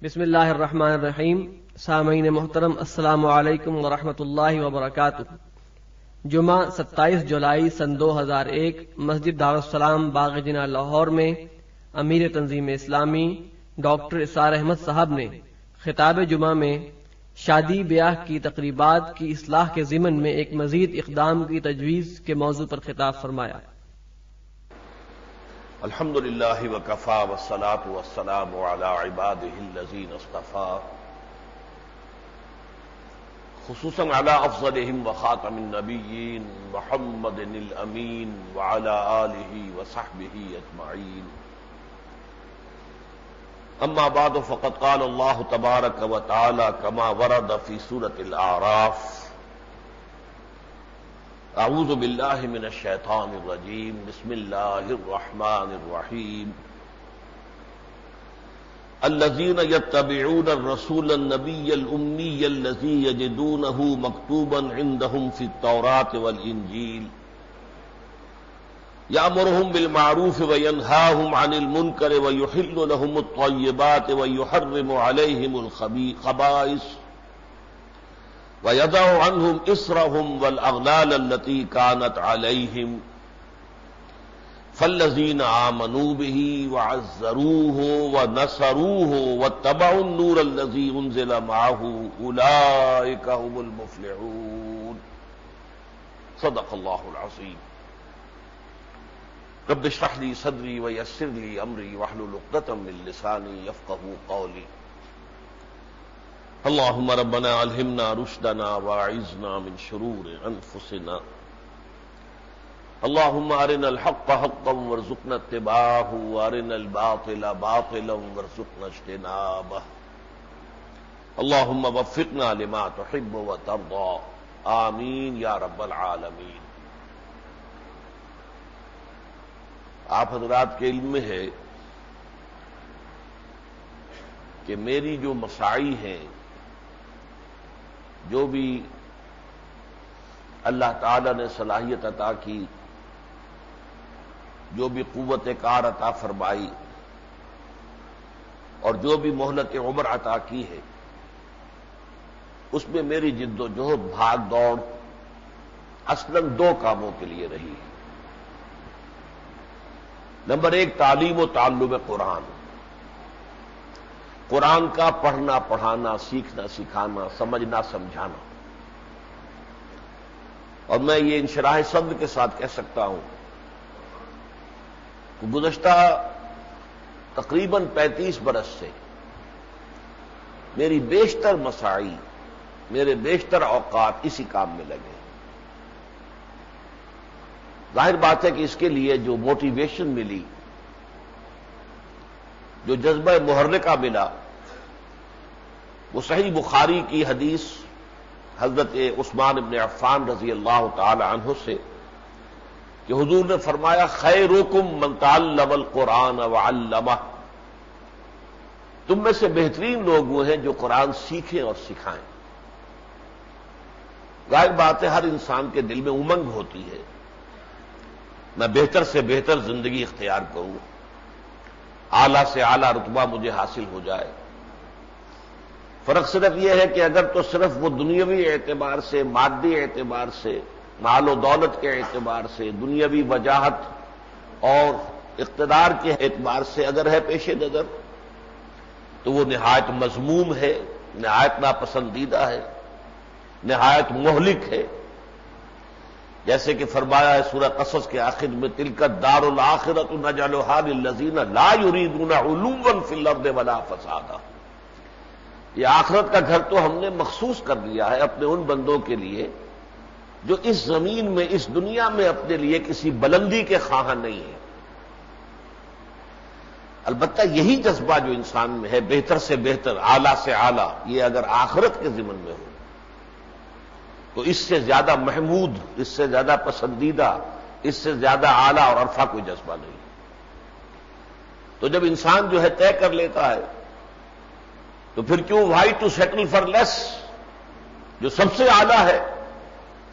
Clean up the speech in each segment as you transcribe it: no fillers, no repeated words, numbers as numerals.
بسم اللہ الرحمن الرحیم۔ سامعین محترم، السلام علیکم ورحمۃ اللہ وبرکاتہ۔ جمعہ 27 جولائی سن 2001 مسجد دارالسلام باغ جناح لاہور میں امیر تنظیم اسلامی ڈاکٹر اسرار احمد صاحب نے خطاب جمعہ میں شادی بیاہ کی تقریبات کی اصلاح کے ضمن میں ایک مزید اقدام کی تجویز کے موضوع پر خطاب فرمایا۔ الحمد للہ وکفی والصلاة والسلام علی عبادہ الذین اصطفی، خصوصاً علی افضلہم وخاتم النبیین محمد الامین وعلی آلہ وصحبہ اجمعین۔ اما بعد فقد قال اللہ تبارک وتعالی کما ورد فی سورۃ الاعراف: اعوذ باللہ من الشیطان الرجیم، بسم اللہ الرحمن الرحیم۔ الذین یتبعون الرسول النبی الامی الذی یجدونہ مکتوبا عندہم فی التوراۃ والانجیل یأمرہم بالمعروف وینہاہم عن المنکر ویحل لہم الطیبات ویحرم علیہم الخبائث وَيَضَعُ عَنْهُمْ إِصْرَهُمْ وَالْأَغْلَالَ الَّتِي كَانَتْ عَلَيْهِمْ فَالَّذِينَ آمَنُوا بِهِ وَعَزَّرُوهُ وَنَصَرُوهُ وَاتَّبَعُوا النُّورَ الَّذِي أُنزِلَ مَعَهُ أُولَئِكَ هُمُ الْمُفْلِحُونَ۔ صدق اللہ العظیم۔ رب اشرح لي صدری ويسر لي أمری واحلل عقدة من لسانی يفقهوا قولی۔ اللهم ربنا الہمنا رشدنا واعذنا من شرور انفسنا، اللهم ارنا الحق حقا وارزقنا اتباعه وارنا الباطل باطلا وارزقنا اجتنابه، اللهم وفقنا لما تحب وترضى، آمین یا رب العالمین۔ آپ حضرات کے علم میں ہے کہ میری جو مساعی ہیں، جو بھی اللہ تعالی نے صلاحیت عطا کی، جو بھی قوت کار عطا فرمائی، اور جو بھی مہلت عمر عطا کی ہے، اس میں میری جد و جہد بھاگ دوڑ اصلاً دو کاموں کے لیے رہی ہے۔ نمبر ایک، تعلیم و تعلم قرآن، قرآن کا پڑھنا پڑھانا، سیکھنا سکھانا، سمجھنا سمجھانا۔ اور میں یہ انشراح صدر کے ساتھ کہہ سکتا ہوں کہ گزشتہ تقریباً 35 برس سے میری بیشتر مساعی، میرے بیشتر اوقات اسی کام میں لگے۔ ظاہر بات ہے کہ اس کے لیے جو موٹیویشن ملی، جو جذبہ محرکہ ملا، وہ صحیح بخاری کی حدیث حضرت عثمان بن عفان رضی اللہ تعالی عنہ سے کہ حضور نے فرمایا: خیرکم من تعلم القرآن وعلمہ، تم میں سے بہترین لوگ وہ ہیں جو قرآن سیکھیں اور سکھائیں۔ ظاہر بات ہے ہر انسان کے دل میں امنگ ہوتی ہے، میں بہتر سے بہتر زندگی اختیار کروں، اعلیٰ سے اعلیٰ رتبہ مجھے حاصل ہو جائے۔ فرق صرف یہ ہے کہ اگر تو صرف وہ دنیاوی اعتبار سے، مادی اعتبار سے، مال و دولت کے اعتبار سے، دنیاوی وجاہت اور اقتدار کے اعتبار سے اگر ہے پیش نظر، تو وہ نہایت مذموم ہے، نہایت ناپسندیدہ ہے، نہایت مہلک ہے۔ جیسے کہ فرمایا ہے سورہ قصص کے آخر میں: تلک الدار الآخرۃ نجعلھا للذین لا یریدون علوا فی الارض ولا فسادا، یہ آخرت کا گھر تو ہم نے مخصوص کر دیا ہے اپنے ان بندوں کے لیے جو اس زمین میں، اس دنیا میں اپنے لیے کسی بلندی کے خواہاں نہیں ہیں۔ البتہ یہی جذبہ جو انسان میں ہے، بہتر سے بہتر، اعلیٰ سے اعلیٰ، یہ اگر آخرت کے ضمن میں ہو تو اس سے زیادہ محمود، اس سے زیادہ پسندیدہ، اس سے زیادہ اعلیٰ اور عرفہ کوئی جذبہ نہیں۔ تو جب انسان جو ہے طے کر لیتا ہے تو پھر کیوں وائی ٹو سیٹل فار لیس، جو سب سے اعلیٰ ہے۔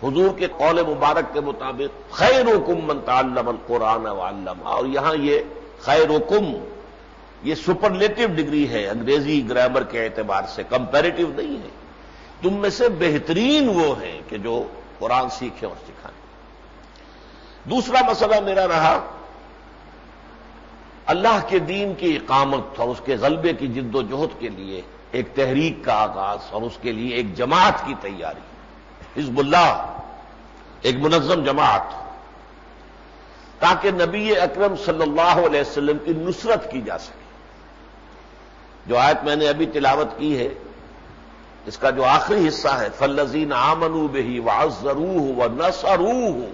حضور کے قول مبارک کے مطابق خیرکم من تعلم القرآن وعلمہ، اور یہاں یہ خیرکم یہ سپرلیٹو ڈگری ہے انگریزی گرامر کے اعتبار سے، کمپیریٹو نہیں ہے۔ تم میں سے بہترین وہ ہیں کہ جو قرآن سیکھیں اور سکھائیں۔ دوسرا مسئلہ میرا رہا اللہ کے دین کی اقامت اور اس کے غلبے کی جد و جہد کے لیے ایک تحریک کا آغاز اور اس کے لیے ایک جماعت کی تیاری، حزب اللہ، ایک منظم جماعت، تاکہ نبی اکرم صلی اللہ علیہ وسلم کی نصرت کی جا سکے۔ جو آیت میں نے ابھی تلاوت کی ہے، اس کا جو آخری حصہ ہے فالذین آمنوا بہ وعزروہ ونصروہ،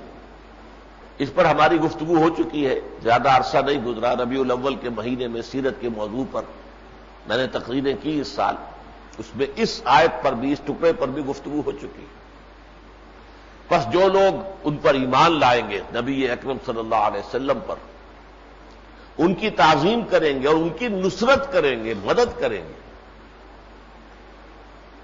اس پر ہماری گفتگو ہو چکی ہے، زیادہ عرصہ نہیں گزرا، ربیع الاول کے مہینے میں سیرت کے موضوع پر میں نے تقریریں کی اس سال، اس میں اس آیت پر بھی، اس ٹکڑے پر بھی گفتگو ہو چکی ہے۔ بس جو لوگ ان پر ایمان لائیں گے نبی اکرم صلی اللہ علیہ وسلم پر، ان کی تعظیم کریں گے اور ان کی نصرت کریں گے، مدد کریں گے،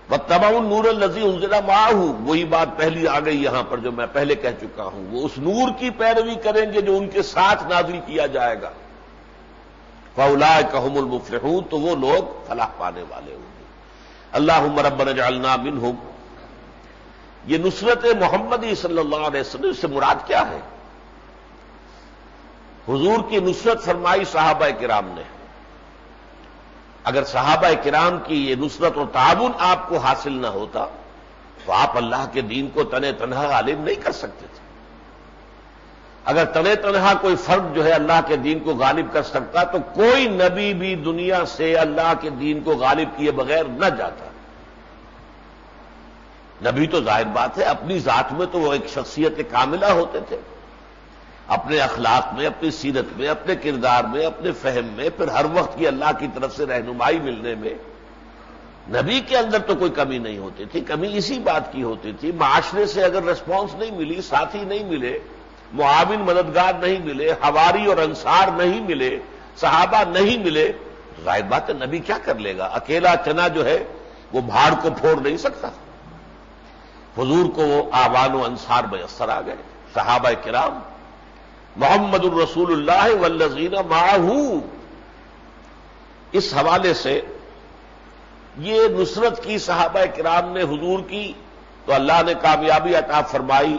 واتبعوا النور الذی انزل معہ، وہی بات پہلی آ گئی یہاں پر جو میں پہلے کہہ چکا ہوں، وہ اس نور کی پیروی کریں گے جو ان کے ساتھ نازل کیا جائے گا، فاولئک ھم المفلحون، تو وہ لوگ فلاح پانے والے ہوں گے۔ اللہم ربنا اجعلنا منہم، یہ نصرت محمدی صلی اللہ علیہ وسلم سے مراد کیا ہے؟ حضور کی نصرت فرمائی صحابہ کرام نے۔ اگر صحابہ کرام کی یہ نصرت اور تعاون آپ کو حاصل نہ ہوتا تو آپ اللہ کے دین کو تنے تنہا غالب نہیں کر سکتے تھے۔ اگر تنے تنہا کوئی فرد جو ہے اللہ کے دین کو غالب کر سکتا تو کوئی نبی بھی دنیا سے اللہ کے دین کو غالب کیے بغیر نہ جاتا۔ نبی تو ظاہر بات ہے اپنی ذات میں تو وہ ایک شخصیت کاملہ ہوتے تھے، اپنے اخلاق میں، اپنی سیرت میں، اپنے کردار میں، اپنے فہم میں، پھر ہر وقت کی اللہ کی طرف سے رہنمائی ملنے میں نبی کے اندر تو کوئی کمی نہیں ہوتی تھی۔ کمی اسی بات کی ہوتی تھی، معاشرے سے اگر ریسپانس نہیں ملی، ساتھی نہیں ملے، معاون مددگار نہیں ملے، حواری اور انصار نہیں ملے، صحابہ نہیں ملے، ظاہر بات ہے نبی کیا کر لے گا؟ اکیلا چنا جو ہے وہ بھاڑ کو پھوڑ نہیں سکتا۔ حضور کو وہ اعوان و انصار میسر آ گئے، صحابہ کرام، محمد الرسول اللہ والذین معہ۔ اس حوالے سے یہ نصرت کی صحابہ کرام نے حضور کی تو اللہ نے کامیابی عطا فرمائی،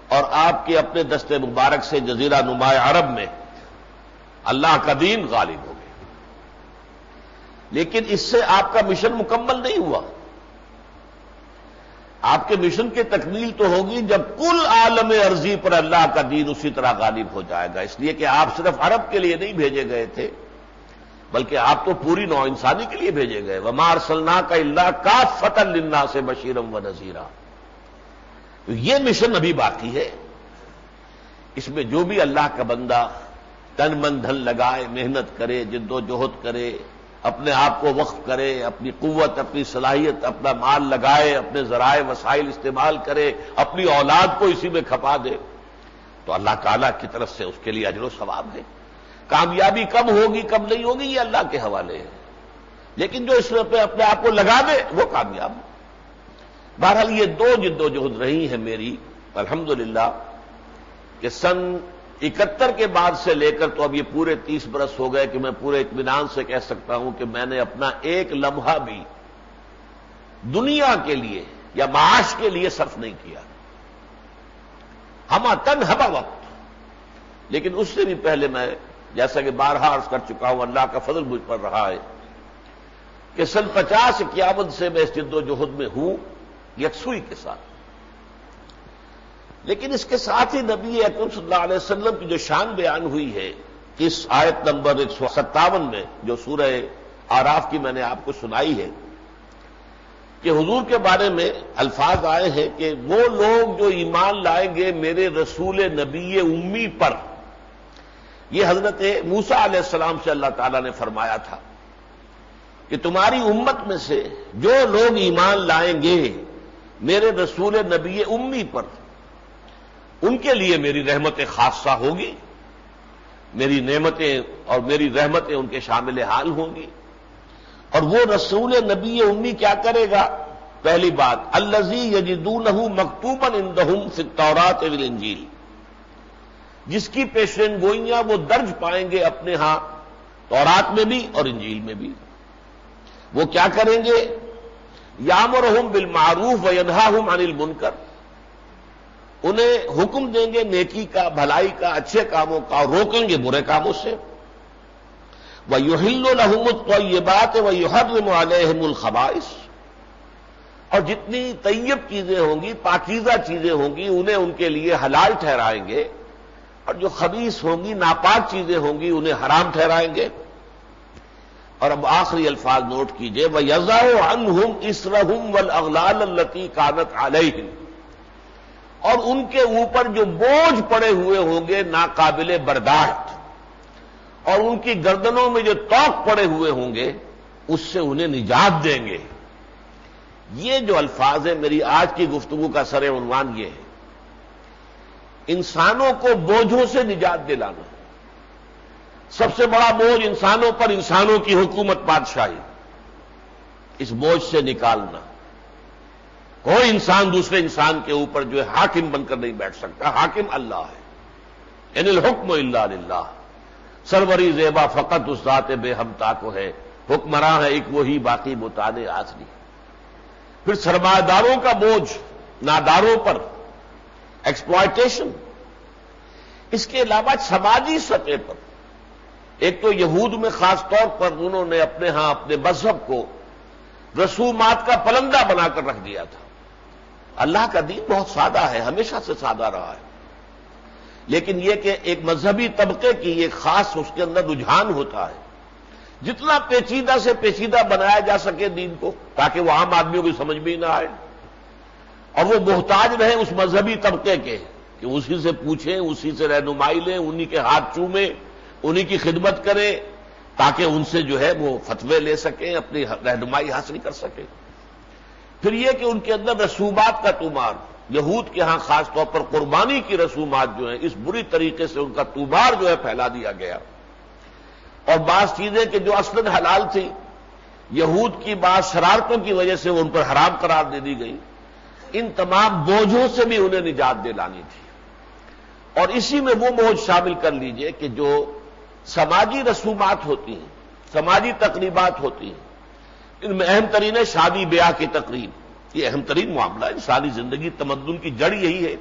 اور آپ کے اپنے دست مبارک سے جزیرہ نما عرب میں اللہ کا دین غالب ہو گیا۔ لیکن اس سے آپ کا مشن مکمل نہیں ہوا۔ آپ کے مشن کی تکمیل تو ہوگی جب کل عالم ارضی پر اللہ کا دین اسی طرح غالب ہو جائے گا، اس لیے کہ آپ صرف عرب کے لیے نہیں بھیجے گئے تھے، بلکہ آپ تو پوری نوع انسانی کے لیے بھیجے گئے۔ وما ارسلناک الا کافۃ للناس بشیرا ونذیرا۔ تو یہ مشن ابھی باقی ہے، اس میں جو بھی اللہ کا بندہ تن من دھن لگائے، محنت کرے، جد و جہد کرے، اپنے آپ کو وقف کرے، اپنی قوت، اپنی صلاحیت، اپنا مال لگائے، اپنے ذرائع وسائل استعمال کرے، اپنی اولاد کو اسی میں کھپا دے، تو اللہ تعالیٰ کی طرف سے اس کے لیے اجر و ثواب ہے۔ کامیابی کب ہوگی کب نہیں ہوگی یہ اللہ کے حوالے ہے، لیکن جو اس پہ اپنے آپ کو لگا دے وہ کامیاب۔ بہرحال یہ دو جد و جہد رہی ہیں میری الحمدللہ، کہ سن 71 کے بعد سے لے کر تو اب یہ پورے 30 برس ہو گئے کہ میں پورے اطمینان سے کہہ سکتا ہوں کہ میں نے اپنا ایک لمحہ بھی دنیا کے لیے یا معاش کے لیے صرف نہیں کیا، ہمہ تن ہمہ وقت۔ لیکن اس سے بھی پہلے میں جیسا کہ بارہا عرض کر چکا ہوں، اللہ کا فضل مجھ پر رہا ہے کہ سن 50-51 سے میں اس جد و جہد میں ہوں یکسوئی کے ساتھ۔ لیکن اس کے ساتھ ہی نبی اکرم صلی اللہ علیہ وسلم کی جو شان بیان ہوئی ہے اس آیت نمبر 157 میں جو سورہ اعراف کی میں نے آپ کو سنائی ہے، کہ حضور کے بارے میں الفاظ آئے ہیں کہ وہ لوگ جو ایمان لائیں گے میرے رسول نبی امی پر، یہ حضرت موسیٰ علیہ السلام سے اللہ تعالیٰ نے فرمایا تھا کہ تمہاری امت میں سے جو لوگ ایمان لائیں گے میرے رسول نبی امی پر، ان کے لیے میری رحمت خاصہ ہوگی، میری نعمتیں اور میری رحمتیں ان کے شامل حال ہوں گی۔ اور وہ رسول نبی امی کیا کرے گا؟ پہلی بات، الذی یجدونہ مکتوبا عندہم فی التوراۃ والانجیل، جس کی پیشن گوئیاں وہ درج پائیں گے اپنے ہاں تورات میں بھی اور انجیل میں بھی۔ وہ کیا کریں گے؟ یامرہم بالمعروف وینہاہم عن المنکر، انہیں حکم دیں گے نیکی کا، بھلائی کا، اچھے کاموں کا، اور روکیں گے برے کاموں سے۔ وَيُحِلُّ لَهُمُ الطَّيِّبَاتِ وَيُحَرِّمُ عَلَيْهِمُ الْخَبَائِث، اور جتنی طیب چیزیں ہوں گی، پاکیزہ چیزیں ہوں گی، انہیں ان کے لیے حلال ٹھہرائیں گے، اور جو خبیث ہوں گی، ناپاک چیزیں ہوں گی، انہیں حرام ٹھہرائیں گے۔ اور اب آخری الفاظ نوٹ کیجئے، وَيَضَعُ عَنْهُمْ إِصْرَهُمْ وَالْأَغْلَالَ الَّتِي كَانَتْ عَلَيْهِمْ، اور ان کے اوپر جو بوجھ پڑے ہوئے ہوں گے ناقابل برداشت، اور ان کی گردنوں میں جو توق پڑے ہوئے ہوں گے، اس سے انہیں نجات دیں گے۔ یہ جو الفاظ ہیں، میری آج کی گفتگو کا سر عنوان یہ ہے، انسانوں کو بوجھوں سے نجات دلانا۔ سب سے بڑا بوجھ انسانوں پر انسانوں کی حکومت بادشاہی، اس بوجھ سے نکالنا۔ کوئی انسان دوسرے انسان کے اوپر جو ہے حاکم بن کر نہیں بیٹھ سکتا، حاکم اللہ ہے۔ ان الحکم الا للہ، سروری زیبا فقط اس ذات بے ہمتا کو ہے، حکمراں ہے ایک وہی باقی متعال آخری۔ پھر سرمایہ داروں کا بوجھ ناداروں پر، ایکسپلائٹیشن۔ اس کے علاوہ سماجی سطح پر، ایک تو یہود میں خاص طور پر انہوں نے اپنے ہاں اپنے مذہب کو رسومات کا پلندہ بنا کر رکھ دیا تھا۔ اللہ کا دین بہت سادہ ہے، ہمیشہ سے سادہ رہا ہے، لیکن یہ کہ ایک مذہبی طبقے کی ایک خاص اس کے اندر رجحان ہوتا ہے، جتنا پیچیدہ سے پیچیدہ بنایا جا سکے دین کو، تاکہ وہ عام آدمیوں کو سمجھ بھی نہ آئے، اور وہ محتاج رہے اس مذہبی طبقے کے کہ اسی سے پوچھیں، اسی سے رہنمائی لیں، انہی کے ہاتھ چومیں، انہی کی خدمت کریں، تاکہ ان سے جو ہے وہ فتوے لے سکیں، اپنی رہنمائی حاصل کر سکیں۔ پھر یہ کہ ان کے اندر رسومات کا تومار، یہود کے ہاں خاص طور پر قربانی کی رسومات جو ہیں، اس بری طریقے سے ان کا تومار جو ہے پھیلا دیا گیا، اور بعض چیزیں کہ جو اصلاً حلال تھی، یہود کی بعض شرارتوں کی وجہ سے ان پر حرام قرار دے دی گئی۔ ان تمام بوجھوں سے بھی انہیں نجات دلانی تھی، اور اسی میں وہ بوجھ شامل کر لیجئے کہ جو سماجی رسومات ہوتی ہیں، سماجی تقریبات ہوتی ہیں، ان میں اہم ترین ہے شادی بیاہ کی تقریب۔ یہ اہم ترین معاملہ ہے، انسانی زندگی تمدن کی جڑ یہی ہے۔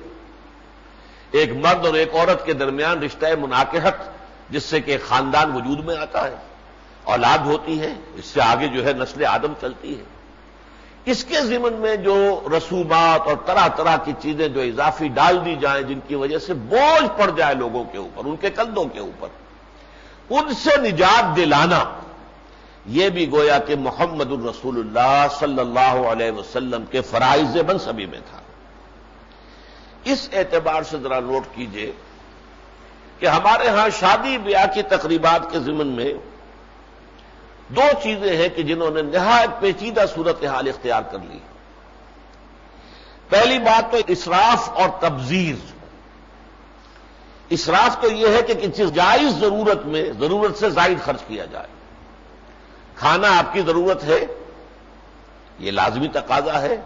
ایک مرد اور ایک عورت کے درمیان رشتہ مناکحت، جس سے کہ خاندان وجود میں آتا ہے، اولاد ہوتی ہے، اس سے آگے جو ہے نسل آدم چلتی ہے۔ اس کے ضمن میں جو رسومات اور طرح طرح کی چیزیں جو اضافی ڈال دی جائیں، جن کی وجہ سے بوجھ پڑ جائے لوگوں کے اوپر، ان کے کندھوں کے اوپر، ان سے نجات دلانا، یہ بھی گویا کہ محمد الرسول اللہ صلی اللہ علیہ وسلم کے فرائض منصبی میں تھا۔ اس اعتبار سے ذرا نوٹ کیجئے کہ ہمارے ہاں شادی بیاہ کی تقریبات کے ضمن میں دو چیزیں ہیں کہ جنہوں نے نہایت پیچیدہ صورتحال اختیار کر لی۔ پہلی بات تو اسراف اور تبذیر۔ اسراف تو یہ ہے کہ کسی جائز ضرورت میں ضرورت سے زائد خرچ کیا جائے۔ کھانا آپ کی ضرورت ہے، یہ لازمی تقاضا ہے،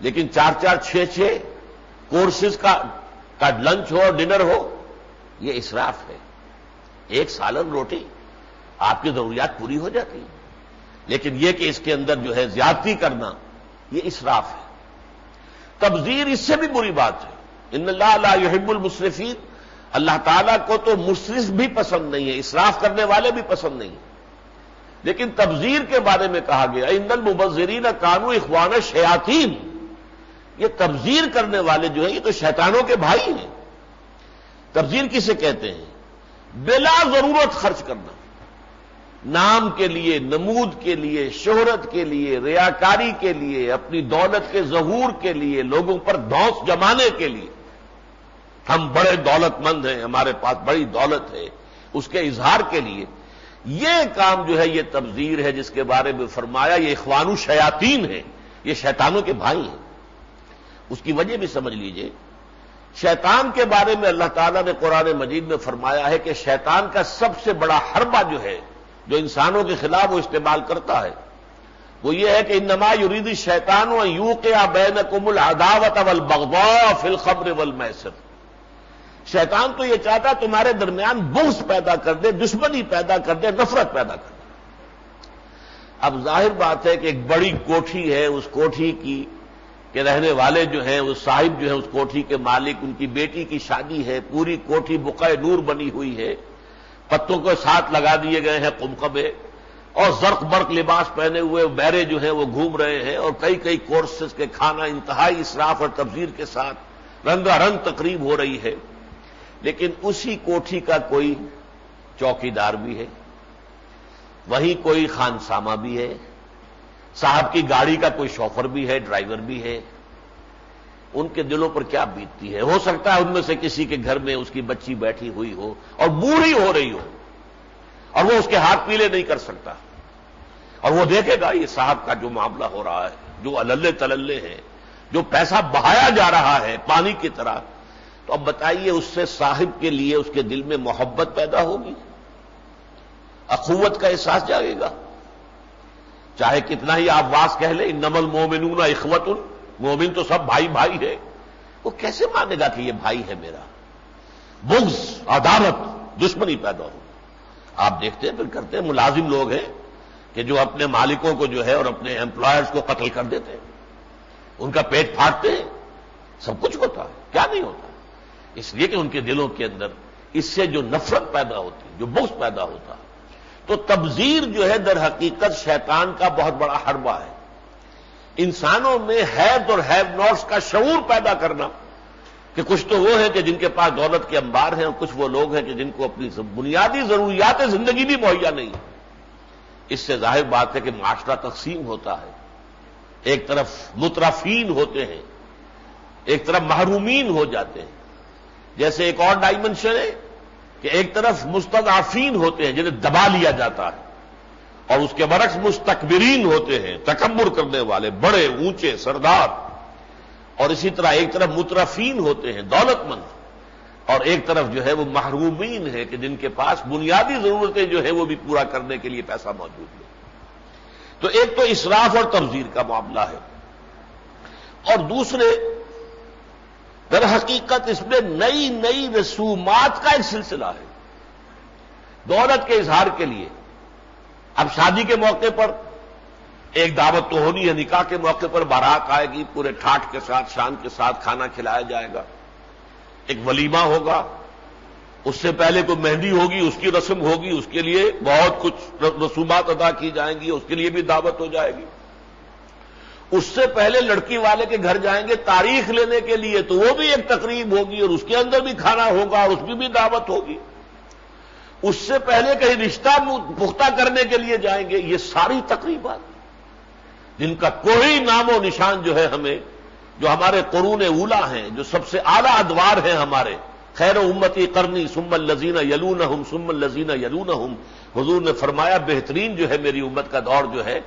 لیکن 4 6 کورسز کا لنچ ہو اور ڈنر ہو، یہ اسراف ہے۔ ایک سالن روٹی آپ کی ضروریات پوری ہو جاتی ہیں، لیکن یہ کہ اس کے اندر جو ہے زیادتی کرنا، یہ اسراف ہے۔ تبذیر اس سے بھی بری بات ہے۔ ان اللہ لا يحب المسرفین، اللہ تعالیٰ کو تو مسرف بھی پسند نہیں ہے، اسراف کرنے والے بھی پسند نہیں ہیں، لیکن تبذیر کے بارے میں کہا گیا ان المبذرین کانوا اخوان الشیاطین، یہ تبذیر کرنے والے جو ہیں یہ تو شیطانوں کے بھائی ہیں۔ تبذیر کسے کہتے ہیں؟ بلا ضرورت خرچ کرنا، نام کے لیے، نمود کے لیے، شہرت کے لیے، ریاکاری کے لیے، اپنی دولت کے ظہور کے لیے، لوگوں پر دھونس جمانے کے لیے، ہم بڑے دولت مند ہیں، ہمارے پاس بڑی دولت ہے، اس کے اظہار کے لیے، یہ کام جو ہے یہ تبذیر ہے، جس کے بارے میں فرمایا یہ اخوان الشیاطین ہے، یہ شیطانوں کے بھائی ہیں۔ اس کی وجہ بھی سمجھ لیجئے، شیطان کے بارے میں اللہ تعالیٰ نے قرآن مجید میں فرمایا ہے کہ شیطان کا سب سے بڑا حربہ جو ہے، جو انسانوں کے خلاف وہ استعمال کرتا ہے، وہ یہ ہے کہ انما یرید الشیطان ان یوقع بینکم العداوۃ والبغضاء فی الخمر والمیسر۔ شیطان تو یہ چاہتا تمہارے درمیان بغض پیدا کر دے، دشمنی پیدا کر دے، نفرت پیدا کر دے۔ اب ظاہر بات ہے کہ ایک بڑی کوٹھی ہے، اس کوٹھی کی کہ رہنے والے جو ہیں، وہ صاحب جو ہیں اس کوٹھی کے مالک، ان کی بیٹی کی شادی ہے، پوری کوٹھی بقعہ نور بنی ہوئی ہے، پتوں کو ساتھ لگا دیے گئے ہیں قمقمے، اور زرق برق لباس پہنے ہوئے بیرے جو ہیں وہ گھوم رہے ہیں، اور کئی کئی کورسز کے کھانا انتہائی اسراف اور تبذیر کے ساتھ رنگا رنگ تقریب ہو رہی ہے۔ لیکن اسی کوٹھی کا کوئی چوکیدار بھی ہے، وہیں کوئی خانسامہ بھی ہے، صاحب کی گاڑی کا کوئی شوفر بھی ہے، ڈرائیور بھی ہے۔ ان کے دلوں پر کیا بیتتی ہے؟ ہو سکتا ہے ان میں سے کسی کے گھر میں اس کی بچی بیٹھی ہوئی ہو اور بوڑھی ہو رہی ہو، اور وہ اس کے ہاتھ پیلے نہیں کر سکتا، اور وہ دیکھے گا یہ صاحب کا جو معاملہ ہو رہا ہے، جو اللے تللے ہیں، جو پیسہ بہایا جا رہا ہے پانی کی طرح، تو اب بتائیے اس سے صاحب کے لیے اس کے دل میں محبت پیدا ہوگی، اخوت کا احساس جاگے گا۔ چاہے کتنا ہی آپ واس کہہ لیں انما المؤمنون اخوۃ، مومن تو سب بھائی بھائی ہے، وہ کیسے مانے گا کہ یہ بھائی ہے میرا؟ بغض، عداوت، دشمنی پیدا ہو۔ آپ دیکھتے ہیں پھر کرتے ہیں، ملازم لوگ ہیں کہ جو اپنے مالکوں کو جو ہے اور اپنے امپلائرز کو قتل کر دیتے ہیں، ان کا پیٹ پھاڑتے ہیں، سب کچھ ہوتا ہے، کیا نہیں ہوتا؟ اس لیے کہ ان کے دلوں کے اندر اس سے جو نفرت پیدا ہوتی، جو بغض پیدا ہوتا۔ تو تبذیر جو ہے در حقیقت شیطان کا بہت بڑا حربہ ہے، انسانوں میں ہیو اور ہیو ناٹس کا شعور پیدا کرنا، کہ کچھ تو وہ ہیں کہ جن کے پاس دولت کے انبار ہیں، اور کچھ وہ لوگ ہیں کہ جن کو اپنی بنیادی ضروریات زندگی بھی مہیا نہیں ہے۔ اس سے ظاہر بات ہے کہ معاشرہ تقسیم ہوتا ہے، ایک طرف مترفین ہوتے ہیں، ایک طرف محرومین ہو جاتے ہیں۔ جیسے ایک اور ڈائمنشن ہے کہ ایک طرف مستضعفین ہوتے ہیں جنہیں دبا لیا جاتا ہے، اور اس کے برعکس مستکبرین ہوتے ہیں، تکبر کرنے والے، بڑے اونچے سردار، اور اسی طرح ایک طرف مترفین ہوتے ہیں، دولت مند، اور ایک طرف جو ہے وہ محرومین ہے کہ جن کے پاس بنیادی ضرورتیں جو ہے وہ بھی پورا کرنے کے لیے پیسہ موجود نہیں۔ تو ایک تو اسراف اور تبذیر کا معاملہ ہے، اور دوسرے در حقیقت اس میں نئی نئی رسومات کا ایک سلسلہ ہے دولت کے اظہار کے لیے۔ اب شادی کے موقع پر ایک دعوت تو ہونی ہے، نکاح کے موقع پر بارات آئے گی، پورے ٹھاٹ کے ساتھ شان کے ساتھ کھانا کھلایا جائے گا، ایک ولیمہ ہوگا، اس سے پہلے کوئی مہندی ہوگی، اس کی رسم ہوگی، اس کے لیے بہت کچھ رسومات ادا کی جائیں گی، اس کے لیے بھی دعوت ہو جائے گی۔ اس سے پہلے لڑکی والے کے گھر جائیں گے تاریخ لینے کے لیے، تو وہ بھی ایک تقریب ہوگی، اور اس کے اندر بھی کھانا ہوگا، اور اس میں بھی دعوت ہوگی۔ اس سے پہلے کہیں رشتہ پختہ کرنے کے لیے جائیں گے، یہ ساری تقریبات جن کا کوئی نام و نشان جو ہے ہمیں، جو ہمارے قرون اولا ہیں، جو سب سے اعلیٰ ادوار ہیں ہمارے، خیر امتی قرنی ثم الذین یلونہم ثم الذین یلونہم، حضور نے فرمایا بہترین جو ہے میری امت کا دور جو ہے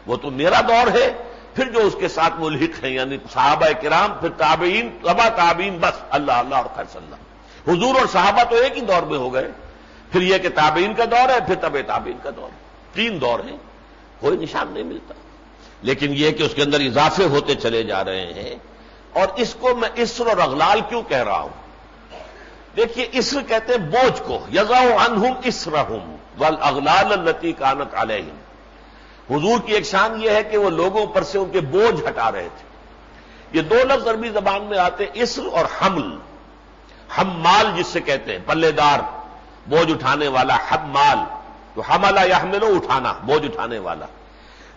وہ تو میرا دور ہے، پھر جو اس کے ساتھ ملحق ہیں یعنی صحابہ کرام، پھر تابعین، تبع تابعین، بس اللہ اللہ اور خیر صلی اللہ۔ حضور اور صحابہ تو ایک ہی دور میں ہو گئے، پھر یہ کہ تابعین کا دور ہے، پھر تبع تابعین کا دور ہے، تین دور ہیں، کوئی نشان نہیں ملتا۔ لیکن یہ کہ اس کے اندر اضافے ہوتے چلے جا رہے ہیں، اور اس کو میں اسر اور اغلال کیوں کہہ رہا ہوں؟ دیکھیے اسر کہتے ہیں بوجھ کو، یضع عنہم اسرہم والاغلال التی کانت علیہم۔ حضور کی ایک شان یہ ہے کہ وہ لوگوں پر سے ان کے بوجھ ہٹا رہے تھے۔ یہ دو لفظ عربی زبان میں آتے ہیں، اسر اور حمل۔ حمال جس سے کہتے ہیں پلے دار، بوجھ اٹھانے والا، حمال تو حملہ یحملو، اٹھانا، بوجھ اٹھانے والا۔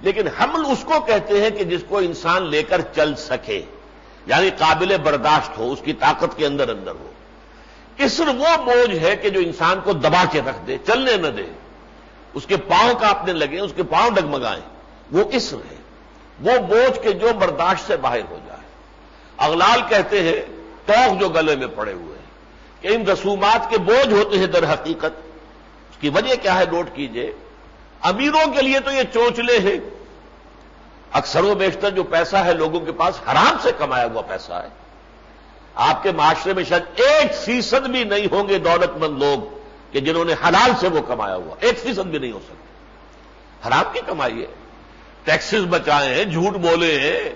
لیکن حمل اس کو کہتے ہیں کہ جس کو انسان لے کر چل سکے، یعنی قابل برداشت ہو، اس کی طاقت کے اندر ہو۔ اسر وہ بوجھ ہے کہ جو انسان کو دبا کے رکھ دے، چلنے نہ دے، اس کے پاؤں کانپنے لگے، اس کے پاؤں ڈگمگائیں، وہ اسر ہے، وہ بوجھ کے جو برداشت سے باہر ہو جائے۔ اغلال کہتے ہیں توق جو گلے میں پڑے ہوئے ہیں، کہ ان رسومات کے بوجھ ہوتے ہیں در حقیقت۔ اس کی وجہ کیا ہے نوٹ کیجئے، امیروں کے لیے تو یہ چونچلے ہیں، اکثر و بیشتر جو پیسہ ہے لوگوں کے پاس حرام سے کمایا ہوا پیسہ ہے۔ آپ کے معاشرے میں شاید 1% بھی نہیں ہوں گے دولت مند لوگ کہ جنہوں نے حلال سے وہ کمایا ہوا، 1% بھی نہیں ہو سکتے۔ حرام کی کمائی ہے، ٹیکسز بچائے ہیں، جھوٹ بولے ہیں،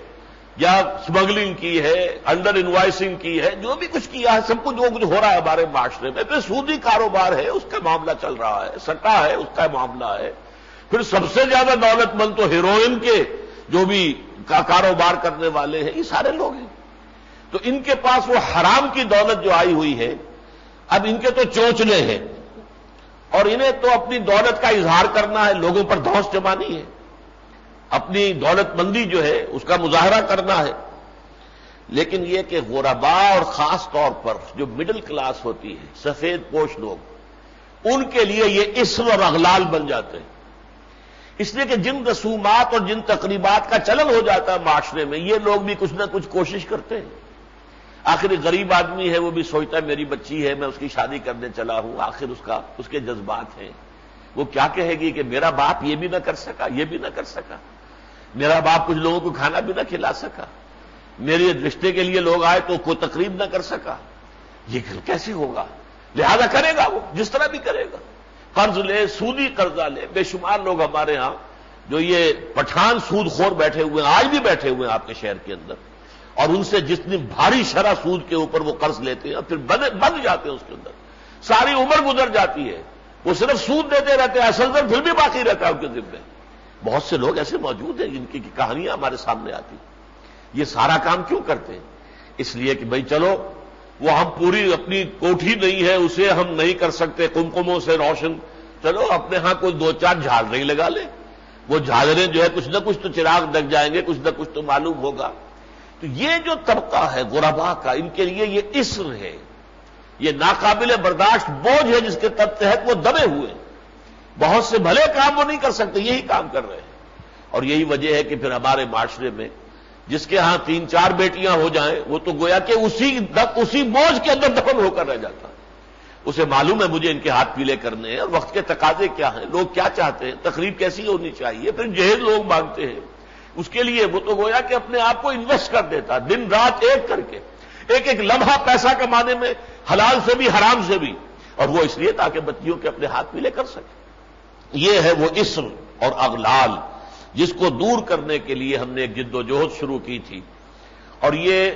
یا اسمگلنگ کی ہے، انڈر انوائسنگ کی ہے، جو بھی کچھ کیا ہے، سب کچھ جو کچھ ہو رہا ہے ہمارے معاشرے میں، پھر سودی کاروبار ہے اس کا معاملہ چل رہا ہے، سٹا ہے اس کا معاملہ ہے، پھر سب سے زیادہ دولت مند تو ہیروئن کے جو بھی کاروبار کرنے والے ہیں، یہ سارے لوگ ہیں۔ تو ان کے پاس وہ حرام کی دولت جو آئی ہوئی ہے، اب ان کے تو چونچلے ہیں، اور انہیں تو اپنی دولت کا اظہار کرنا ہے، لوگوں پر دھوس جمانی ہے، اپنی دولت مندی جو ہے اس کا مظاہرہ کرنا ہے۔ لیکن یہ کہ غرباء اور خاص طور پر جو مڈل کلاس ہوتی ہے، سفید پوش لوگ، ان کے لیے یہ اسم اور اغلال بن جاتے ہیں، اس لیے کہ جن رسومات اور جن تقریبات کا چلن ہو جاتا ہے معاشرے میں، یہ لوگ بھی کچھ نہ کچھ کوشش کرتے ہیں۔ آخر ایک غریب آدمی ہے، وہ بھی سوچتا ہے میری بچی ہے، میں اس کی شادی کرنے چلا ہوں، آخر اس کے جذبات ہیں، وہ کیا کہے گی کہ میرا باپ یہ بھی نہ کر سکا، یہ بھی نہ کر سکا، میرا باپ کچھ لوگوں کو کھانا بھی نہ کھلا سکا، میرے رشتے کے لیے لوگ آئے تو کوئی تقریب نہ کر سکا، یہ کیسے ہوگا؟ لہذا کرے گا، وہ جس طرح بھی کرے گا، قرض لے، سودی قرضہ لے۔ بے شمار لوگ ہمارے ہاں جو یہ پٹھان سود خور بیٹھے ہوئے ہیں، آج بھی بیٹھے ہوئے ہیں آپ کے شہر کے اندر، اور ان سے جتنی بھاری شرح سود کے اوپر وہ قرض لیتے ہیں اور پھر بند جاتے ہیں اس کے اندر، ساری عمر گزر جاتی ہے، وہ صرف سود دیتے رہتے ہیں، اصل پھر بھی باقی رہتا ہے ان کے ذمے۔ بہت سے لوگ ایسے موجود ہیں جن کی کہانیاں ہمارے سامنے آتی ہیں۔ یہ سارا کام کیوں کرتے ہیں؟ اس لیے کہ بھئی چلو وہ ہم پوری اپنی کوٹھی نہیں ہے اسے ہم نہیں کر سکتے کمکموں سے روشن، چلو اپنے ہاں کوئی دو چار جھالریں لگا لیں، وہ جھالریں جو ہے کچھ نہ کچھ تو چراغ لگ جائیں گے، کچھ نہ کچھ تو معلوم ہوگا۔ تو یہ جو طبقہ ہے غرباء کا، ان کے لیے یہ اسر ہے، یہ ناقابل برداشت بوجھ ہے جس کے تحت وہ دبے ہوئے ہیں۔ بہت سے بھلے کام وہ نہیں کر سکتے، یہی کام کر رہے ہیں، اور یہی وجہ ہے کہ پھر ہمارے معاشرے میں جس کے ہاں 3-4 بیٹیاں ہو جائیں وہ تو گویا کہ اسی بوجھ کے اندر دفن ہو کر رہ جاتا ہے۔ اسے معلوم ہے مجھے ان کے ہاتھ پیلے کرنے ہیں، اور وقت کے تقاضے کیا ہیں، لوگ کیا چاہتے ہیں، تقریب کیسی ہونی چاہیے، پھر جہیز لوگ مانگتے ہیں، اس کے لیے وہ تو گویا کہ اپنے آپ کو انویسٹ کر دیتا، دن رات ایک کر کے، ایک ایک لمحہ پیسہ کمانے میں، حلال سے بھی حرام سے بھی، اور وہ اس لیے تاکہ بچیوں کے اپنے ہاتھ پیلے کر سکے۔ یہ ہے وہ اسم اور اغلال جس کو دور کرنے کے لیے ہم نے ایک جد و جہد شروع کی تھی، اور یہ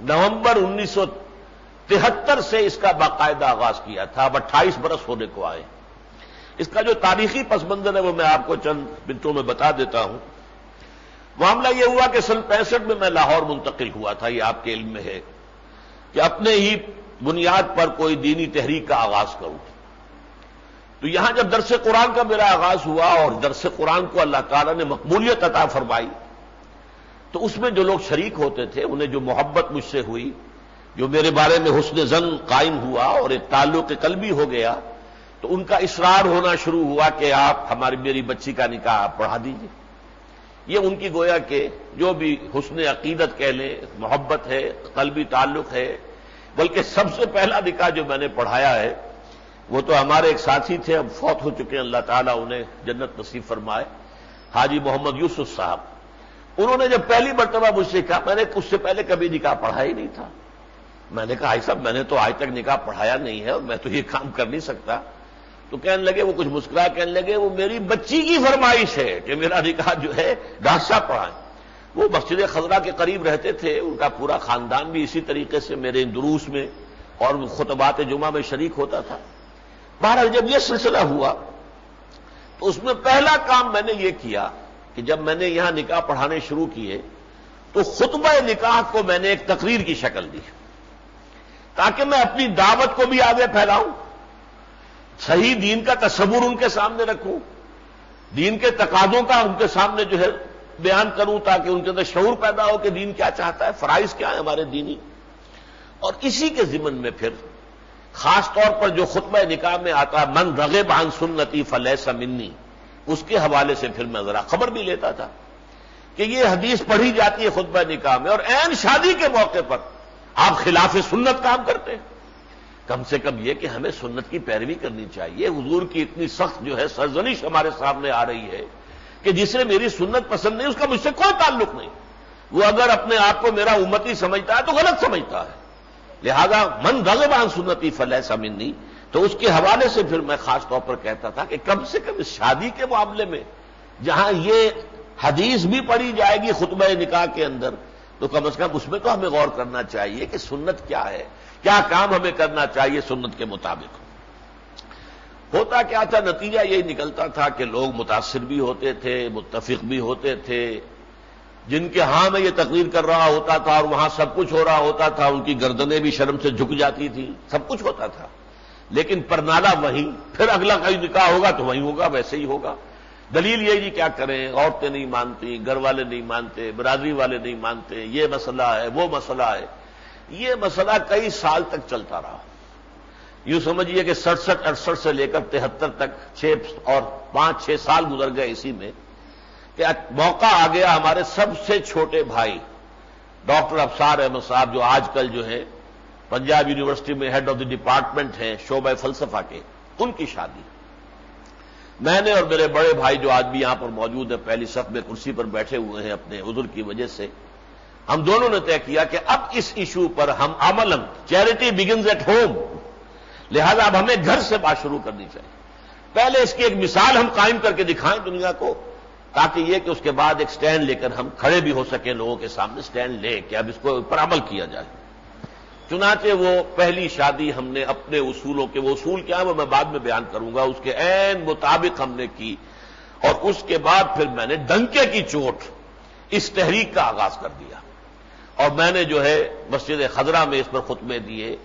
نومبر 1973 سے اس کا باقاعدہ آغاز کیا تھا، اب 28 برس ہونے کو آئے۔ اس کا جو تاریخی پس منظر ہے وہ میں آپ کو چند منٹوں میں بتا دیتا ہوں۔ معاملہ یہ ہوا کہ سن 65 میں میں لاہور منتقل ہوا تھا، یہ آپ کے علم میں ہے، کہ اپنے ہی بنیاد پر کوئی دینی تحریک کا آغاز کروں۔ تو یہاں جب درس قرآن کا میرا آغاز ہوا اور درس قرآن کو اللہ تعالیٰ نے مقبولیت عطا فرمائی، تو اس میں جو لوگ شریک ہوتے تھے انہیں جو محبت مجھ سے ہوئی، جو میرے بارے میں حسن ظن قائم ہوا اور ایک تعلق قلبی ہو گیا، تو ان کا اصرار ہونا شروع ہوا کہ آپ میری بچی کا نکاح آپ پڑھا دیجیے۔ یہ ان کی گویا کہ جو بھی حسن عقیدت کہہ لیں، محبت ہے، قلبی تعلق ہے۔ بلکہ سب سے پہلا نکاح جو میں نے پڑھایا ہے وہ تو ہمارے ایک ساتھی تھے، اب فوت ہو چکے ہیں، اللہ تعالیٰ انہیں جنت نصیب فرمائے، حاجی محمد یوسف صاحب۔ انہوں نے جب پہلی مرتبہ مجھ سے کہا، میں نے اس سے پہلے کبھی نکاح پڑھایا ہی نہیں تھا، میں نے کہا صاحب میں نے تو آج تک نکاح پڑھایا نہیں ہے اور میں تو یہ کام کر نہیں سکتا۔ تو کہنے لگے، وہ کچھ مسکرا کہنے لگے، وہ میری بچی کی فرمائش ہے کہ میرا نکاح جو ہے ڈاکٹر صاحب پڑھائیں۔ وہ مسجد خضرا کے قریب رہتے تھے، ان کا پورا خاندان بھی اسی طریقے سے میرے دروس میں اور خطبات جمعہ میں شریک ہوتا تھا۔ بہرحال جب یہ سلسلہ ہوا تو اس میں پہلا کام میں نے یہ کیا کہ جب میں نے یہاں نکاح پڑھانے شروع کیے تو خطبہ نکاح کو میں نے ایک تقریر کی شکل دی، تاکہ میں اپنی دعوت کو بھی آگے پھیلاؤں، صحیح دین کا تصور ان کے سامنے رکھوں، دین کے تقاضوں کا ان کے سامنے جو ہے بیان کروں، تاکہ ان کے اندر شعور پیدا ہو کہ دین کیا چاہتا ہے، فرائض کیا ہیں ہمارے دینی۔ اور اسی کے ضمن میں پھر خاص طور پر جو خطبہ نکاح میں آتا من رغب عن سنتی فلیس منی، اس کے حوالے سے پھر میں ذرا خبر بھی لیتا تھا کہ یہ حدیث پڑھی جاتی ہے خطبہ نکاح میں، اور عین شادی کے موقع پر آپ خلاف سنت کام کرتے ہیں۔ کم سے کم یہ کہ ہمیں سنت کی پیروی کرنی چاہیے۔ حضور کی اتنی سخت جو ہے سرزنش ہمارے سامنے آ رہی ہے کہ جسے میری سنت پسند نہیں اس کا مجھ سے کوئی تعلق نہیں، وہ اگر اپنے آپ کو میرا امتی سمجھتا ہے تو غلط سمجھتا ہے، لہذا من رغب عن سنتی فلیس منی۔ تو اس کے حوالے سے پھر میں خاص طور پر کہتا تھا کہ کم سے کم اس شادی کے معاملے میں جہاں یہ حدیث بھی پڑھی جائے گی خطبہ نکاح کے اندر، تو کم از کم اس میں تو ہمیں غور کرنا چاہیے کہ سنت کیا ہے، کیا کام ہمیں کرنا چاہیے سنت کے مطابق۔ ہوتا کیا تھا، نتیجہ یہی نکلتا تھا کہ لوگ متاثر بھی ہوتے تھے، متفق بھی ہوتے تھے۔ جن کے ہاں میں یہ تقریر کر رہا ہوتا تھا اور وہاں سب کچھ ہو رہا ہوتا تھا، ان کی گردنیں بھی شرم سے جھک جاتی تھی، سب کچھ ہوتا تھا، لیکن پرنالہ وہیں، پھر اگلا کوئی نکاح ہوگا تو وہیں ہوگا، ویسے ہی ہوگا۔ دلیل یہ جی کیا کریں، عورتیں نہیں مانتی، گھر والے نہیں مانتے، برادری والے نہیں مانتے، یہ مسئلہ ہے، وہ مسئلہ ہے۔ یہ مسئلہ کئی سال تک چلتا رہا۔ یوں سمجھیے کہ 67 68 سے لے کر 73 تک 5-6 سال گزر گئے اسی میں، کہ موقع آ گیا ہمارے سب سے چھوٹے بھائی ڈاکٹر افسار احمد صاحب، جو آج کل جو ہے پنجاب یونیورسٹی میں ہیڈ آف دی ڈپارٹمنٹ ہیں شعبہ فلسفہ کے، ان کی شادی۔ میں نے اور میرے بڑے بھائی جو آج بھی یہاں پر موجود ہیں، پہلی صف میں کرسی پر بیٹھے ہوئے ہیں اپنے عذر کی وجہ سے، ہم دونوں نے طے کیا کہ اب اس ایشو پر ہم عملاً، چیریٹی بگنز ایٹ ہوم، لہذا اب ہمیں گھر سے بات شروع کرنی چاہیے۔ پہلے اس کی ایک مثال ہم قائم کر کے دکھائیں دنیا کو، تاکہ یہ کہ اس کے بعد ایک سٹینڈ لے کر ہم کھڑے بھی ہو سکیں لوگوں کے سامنے، سٹینڈ لے کہ اب اس کو پر عمل کیا جائے۔ چنانچہ وہ پہلی شادی ہم نے اپنے اصولوں کے، وہ اصول کیا ہیں وہ میں بعد میں بیان کروں گا، اس کے عین مطابق ہم نے کی، اور اس کے بعد پھر میں نے ڈنکے کی چوٹ اس تحریک کا آغاز کر دیا، اور میں نے جو ہے مسجد خضرا میں اس پر خطبے دیے،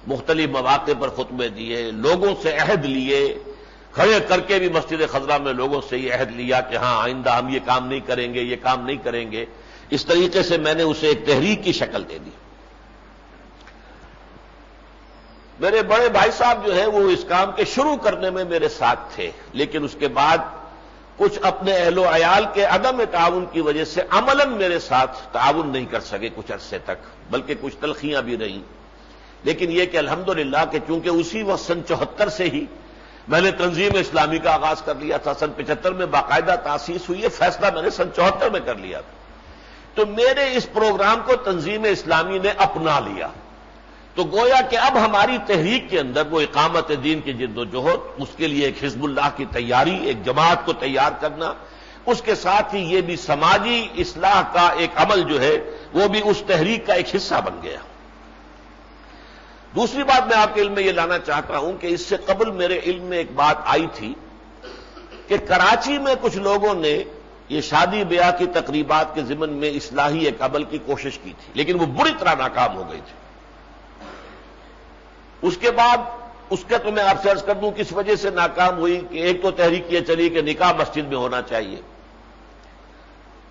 مختلف مواقع پر خطبے دیے، لوگوں سے عہد لیے، کھڑے کر کے بھی مسجد خضرا میں لوگوں سے یہ عہد لیا کہ ہاں آئندہ ہم یہ کام نہیں کریں گے، یہ کام نہیں کریں گے۔ اس طریقے سے میں نے اسے ایک تحریک کی شکل دے دی۔ میرے بڑے بھائی صاحب جو ہیں وہ اس کام کے شروع کرنے میں میرے ساتھ تھے، لیکن اس کے بعد کچھ اپنے اہل و عیال کے عدم تعاون کی وجہ سے عملاً میرے ساتھ تعاون نہیں کر سکے کچھ عرصے تک، بلکہ کچھ تلخیاں بھی رہیں۔ لیکن یہ کہ الحمدللہ کہ چونکہ اسی وقت سن 74 سے ہی میں نے تنظیم اسلامی کا آغاز کر لیا تھا، سن 75 میں باقاعدہ تاسیس ہوئی ہے، فیصلہ میں نے سن 74 میں کر لیا تھا، تو میرے اس پروگرام کو تنظیم اسلامی نے اپنا لیا۔ تو گویا کہ اب ہماری تحریک کے اندر وہ اقامت دین کی جد و جہد، اس کے لیے ایک حزب اللہ کی تیاری، ایک جماعت کو تیار کرنا، اس کے ساتھ ہی یہ بھی سماجی اصلاح کا ایک عمل جو ہے وہ بھی اس تحریک کا ایک حصہ بن گیا۔ دوسری بات میں آپ کے علم میں یہ لانا چاہتا ہوں کہ اس سے قبل میرے علم میں ایک بات آئی تھی کہ کراچی میں کچھ لوگوں نے یہ شادی بیاہ کی تقریبات کے ضمن میں اصلاحی ایک عمل کی کوشش کی تھی، لیکن وہ بری طرح ناکام ہو گئی تھی۔ اس کے بعد اس کا تو میں آپ سے عرض کر دوں کس وجہ سے ناکام ہوئی، کہ ایک تو تحریک یہ چلی کہ نکاح مسجد میں ہونا چاہیے،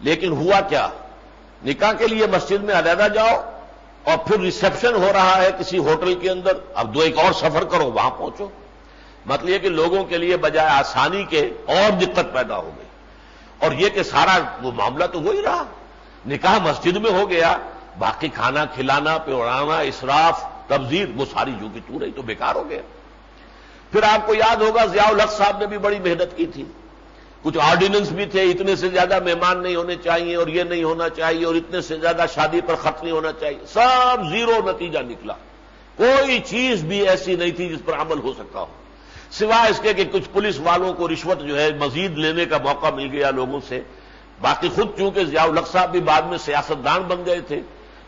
لیکن ہوا کیا، نکاح کے لیے مسجد میں علیحدہ جاؤ اور پھر ریسیپشن ہو رہا ہے کسی ہوٹل کے اندر، اب ایک اور سفر کرو وہاں پہنچو۔ مطلب یہ کہ لوگوں کے لیے بجائے آسانی کے اور دقت پیدا ہو گئی، اور یہ کہ سارا وہ معاملہ تو وہی رہا، نکاح مسجد میں ہو گیا، باقی کھانا کھلانا پلانا اسراف تبذیر وہ ساری جو کی تو رہی تو بیکار ہو گیا۔ پھر آپ کو یاد ہوگا ضیاء الحق صاحب نے بھی بڑی محنت کی تھی، کچھ آرڈیننس بھی تھے، اتنے سے زیادہ مہمان نہیں ہونے چاہیے اور یہ نہیں ہونا چاہیے اور اتنے سے زیادہ شادی پر خرچ نہیں ہونا چاہیے، سب زیرو نتیجہ نکلا، کوئی چیز بھی ایسی نہیں تھی جس پر عمل ہو سکتا ہو، سوائے اس کے کہ کچھ پولیس والوں کو رشوت جو ہے مزید لینے کا موقع مل گیا لوگوں سے۔ باقی خود چونکہ ضیاء الحق صاحب بھی بعد میں سیاستدان بن گئے تھے،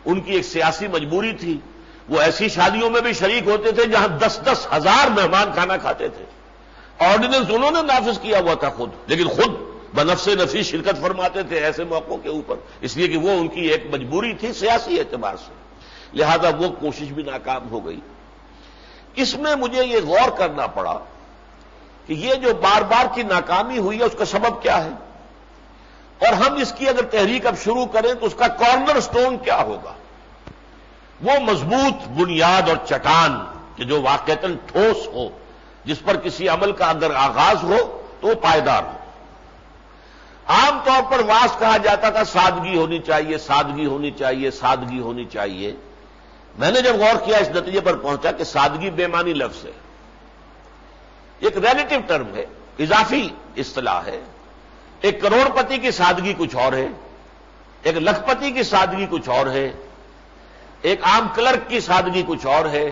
ان کی ایک سیاسی مجبوری تھی، وہ ایسی شادیوں میں بھی شریک ہوتے تھے جہاں 10-10 ہزار مہمان کھانا کھاتے تھے، آرڈیننس انہوں نے نافذ کیا ہوا تھا خود، لیکن خود بنفس نفیس شرکت فرماتے تھے ایسے موقعوں کے اوپر، اس لیے کہ وہ ان کی ایک مجبوری تھی سیاسی اعتبار سے، لہذا وہ کوشش بھی ناکام ہو گئی۔ اس میں مجھے یہ غور کرنا پڑا کہ یہ جو بار بار کی ناکامی ہوئی ہے اس کا سبب کیا ہے، اور ہم اس کی اگر تحریک اب شروع کریں تو اس کا کارنر سٹون کیا ہوگا، وہ مضبوط بنیاد اور چٹان کہ جو واقعتاً ٹھوس ہو، جس پر کسی عمل کا اگر آغاز ہو تو وہ پائیدار ہو۔ عام طور پر واس کہا جاتا تھا سادگی ہونی چاہیے، سادگی ہونی چاہیے، سادگی ہونی چاہیے۔ میں نے جب غور کیا اس نتیجے پر پہنچا کہ سادگی بے معنی لفظ ہے، ایک ریلیٹو ٹرم ہے، اضافی اصطلاح ہے۔ ایک کروڑ پتی کی سادگی کچھ اور ہے، ایک لکھ پتی کی سادگی کچھ اور ہے، ایک عام کلرک کی سادگی کچھ اور ہے،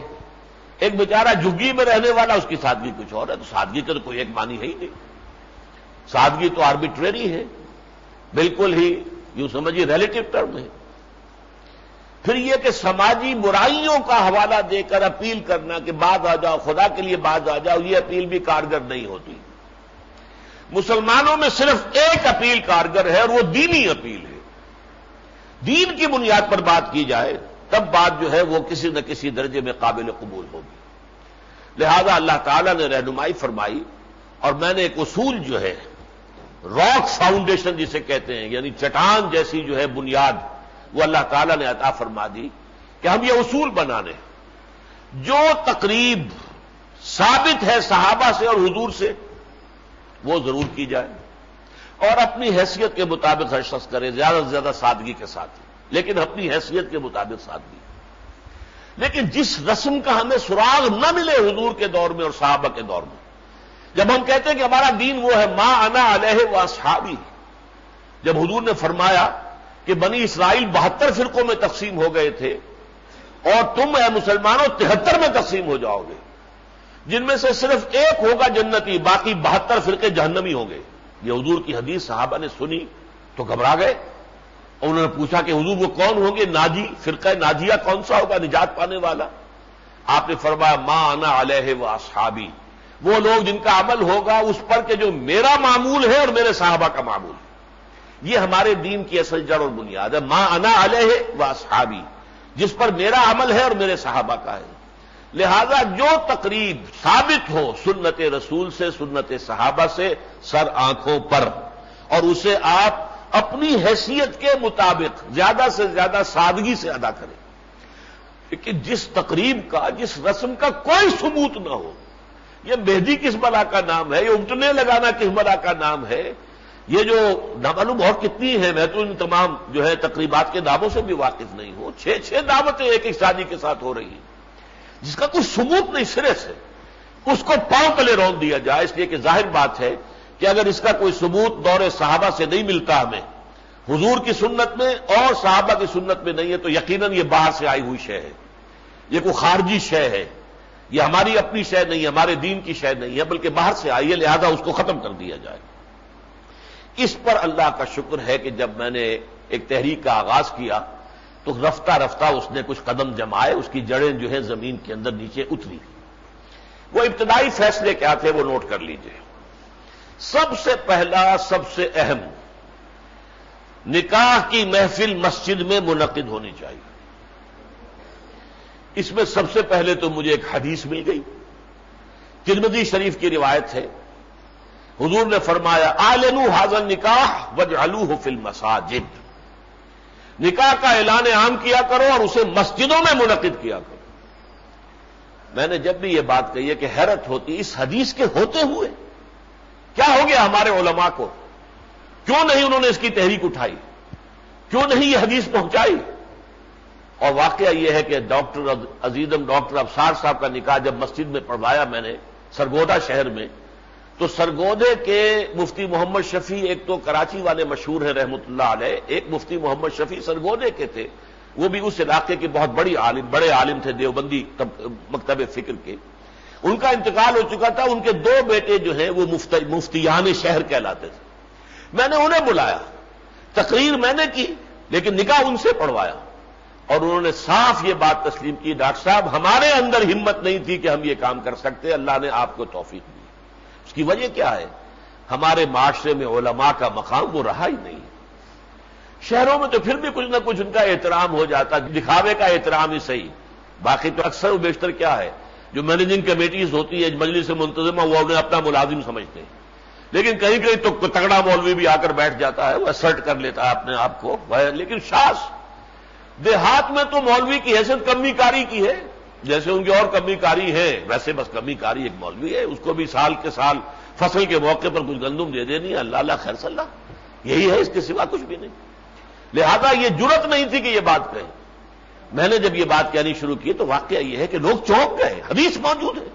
ایک بیچارہ جھگی میں رہنے والا اس کی سادگی کچھ اور ہے۔ تو سادگی کا تو کوئی ایک معنی ہے ہی نہیں، سادگی تو آربیٹریری ہے، بالکل ہی یوں سمجھیے ریلیٹو ٹرم ہے۔ پھر یہ کہ سماجی برائیوں کا حوالہ دے کر اپیل کرنا کہ باز آ جاؤ، خدا کے لیے باز آ جاؤ، یہ اپیل بھی کارگر نہیں ہوتی۔ مسلمانوں میں صرف ایک اپیل کارگر ہے اور وہ دینی اپیل ہے۔ دین کی بنیاد پر بات کی جائے تب بات جو ہے وہ کسی نہ کسی درجے میں قابل قبول ہوگی۔ لہذا اللہ تعالیٰ نے رہنمائی فرمائی، اور میں نے ایک اصول جو ہے راک فاؤنڈیشن جسے کہتے ہیں، یعنی چٹان جیسی جو ہے بنیاد، وہ اللہ تعالیٰ نے عطا فرما دی کہ ہم یہ اصول بنانے جو تقریب ثابت ہے صحابہ سے اور حضور سے وہ ضرور کی جائے، اور اپنی حیثیت کے مطابق ہر شخص کرے، زیادہ سے زیادہ سادگی کے ساتھ، لیکن اپنی حیثیت کے مطابق سادگی۔ لیکن جس رسم کا ہمیں سراغ نہ ملے حضور کے دور میں اور صحابہ کے دور میں، جب ہم کہتے ہیں کہ ہمارا دین وہ ہے ما انا علیہ و اصحابی، جب حضور نے فرمایا کہ بنی اسرائیل 72 فرقوں میں تقسیم ہو گئے تھے اور تم اے مسلمانوں 73 میں تقسیم ہو جاؤ گے، جن میں سے صرف ایک ہوگا جنتی، باقی 72 فرقے جہنمی ہوں گے۔ یہ حضور کی حدیث صحابہ نے سنی تو گھبرا گئے، اور انہوں نے پوچھا کہ حضور وہ کون ہوں گے؟ ناجی، فرقہ ناجیہ کون سا ہوگا، نجات پانے والا؟ آپ نے فرمایا ما انا علیہ و اصحابی، وہ لوگ جن کا عمل ہوگا اس پر کہ جو میرا معمول ہے اور میرے صحابہ کا معمول ہے۔ یہ ہمارے دین کی اصل جڑ اور بنیاد ہے، ما انا علیہ و اصحابی، جس پر میرا عمل ہے اور میرے صحابہ کا ہے۔ لہذا جو تقریب ثابت ہو سنت رسول سے، سنت صحابہ سے، سر آنکھوں پر، اور اسے آپ اپنی حیثیت کے مطابق زیادہ سے زیادہ سادگی سے ادا کریں، لیکن جس تقریب کا، جس رسم کا کوئی ثبوت نہ ہو، یہ مہدی کس بلا کا نام ہے، یہ اٹھنے لگانا کس بلا کا نام ہے، یہ جو نامعلوم اور کتنی ہے، میں تو ان تمام جو ہے تقریبات کے ناموں سے بھی واقف نہیں ہوں، 6 دعوتیں ایک ایک شادی کے ساتھ ہو رہی ہیں، جس کا کوئی ثبوت نہیں سرے سے، اس کو پاؤں تلے رون دیا جائے، اس لیے کہ ظاہر بات ہے کہ اگر اس کا کوئی ثبوت دور صحابہ سے نہیں ملتا ہمیں، حضور کی سنت میں اور صحابہ کی سنت میں نہیں ہے، تو یقیناً یہ باہر سے آئی ہوئی شے ہے، یہ کوئی خارجی شے ہے، یہ ہماری اپنی شے نہیں ہے، ہمارے دین کی شے نہیں ہے، بلکہ باہر سے آئی ہے، لہذا اس کو ختم کر دیا جائے۔ اس پر اللہ کا شکر ہے کہ جب میں نے ایک تحریک کا آغاز کیا تو رفتہ رفتہ اس نے کچھ قدم جمائے، اس کی جڑیں جو ہے زمین کے اندر نیچے اتری۔ وہ ابتدائی فیصلے کیا تھے وہ نوٹ کر لیجئے۔ سب سے پہلا، سب سے اہم، نکاح کی محفل مسجد میں منعقد ہونی چاہیے۔ اس میں سب سے پہلے تو مجھے ایک حدیث مل گئی، ترمذی شریف کی روایت ہے، حضور نے فرمایا اعلنوا ھذا النکاح واجعلوہ فی المساجد، نکاح کا اعلان عام کیا کرو اور اسے مسجدوں میں منعقد کیا کرو۔ میں نے جب بھی یہ بات کہی ہے کہ حیرت ہوتی اس حدیث کے ہوتے ہوئے کیا ہو گیا ہمارے علماء کو، کیوں نہیں انہوں نے اس کی تحریک اٹھائی، کیوں نہیں یہ حدیث پہنچائی؟ اور واقعہ یہ ہے کہ ڈاکٹر عزیزم ڈاکٹر ابصار صاحب کا نکاح جب مسجد میں پڑھوایا میں نے سرگودا شہر میں، تو سرگودے کے مفتی محمد شفیع، ایک تو کراچی والے مشہور ہیں رحمۃ اللہ علیہ، ایک مفتی محمد شفیع سرگودے کے تھے، وہ بھی اس علاقے کے بہت بڑے عالم تھے، دیوبندی مکتب فکر کے۔ ان کا انتقال ہو چکا تھا، ان کے 2 بیٹے جو ہیں وہ مفتیان شہر کہلاتے تھے۔ میں نے انہیں بلایا، تقریر میں نے کی، لیکن نکاح ان سے پڑھوایا، اور انہوں نے صاف یہ بات تسلیم کی، ڈاکٹر صاحب ہمارے اندر ہمت نہیں تھی کہ ہم یہ کام کر سکتے، اللہ نے آپ کو توفیق دی۔ اس کی وجہ کیا ہے؟ ہمارے معاشرے میں علماء کا مقام وہ رہا ہی نہیں۔ شہروں میں تو پھر بھی کچھ نہ کچھ ان کا احترام ہو جاتا، دکھاوے کا احترام ہی صحیح، باقی تو اکثر و بیشتر کیا ہے، جو مینیجنگ کمیٹیز ہوتی ہے، مجلس منتظمہ، وہ انہیں اپنا ملازم سمجھتے ہیں، لیکن کہیں کہیں تو تگڑا مولوی بھی آ کر بیٹھ جاتا ہے، وہ اسرٹ کر لیتا ہے اپنے آپ کو، لیکن شاش دیہات میں تو مولوی کی حیثیت کمی کاری کی ہے، جیسے ان کی اور کمی کاری ہے ویسے بس کمی کاری ایک مولوی ہے، اس کو بھی سال کے سال فصل کے موقع پر کچھ گندم دے دینی ہے، اللہ اللہ خیر صلی اللہ، یہی ہے، اس کے سوا کچھ بھی نہیں۔ لہذا یہ جرت نہیں تھی کہ یہ بات کہیں۔ میں نے جب یہ بات کہنی شروع کی تو واقعہ یہ ہے کہ لوگ چونک گئے، حدیث موجود ہے،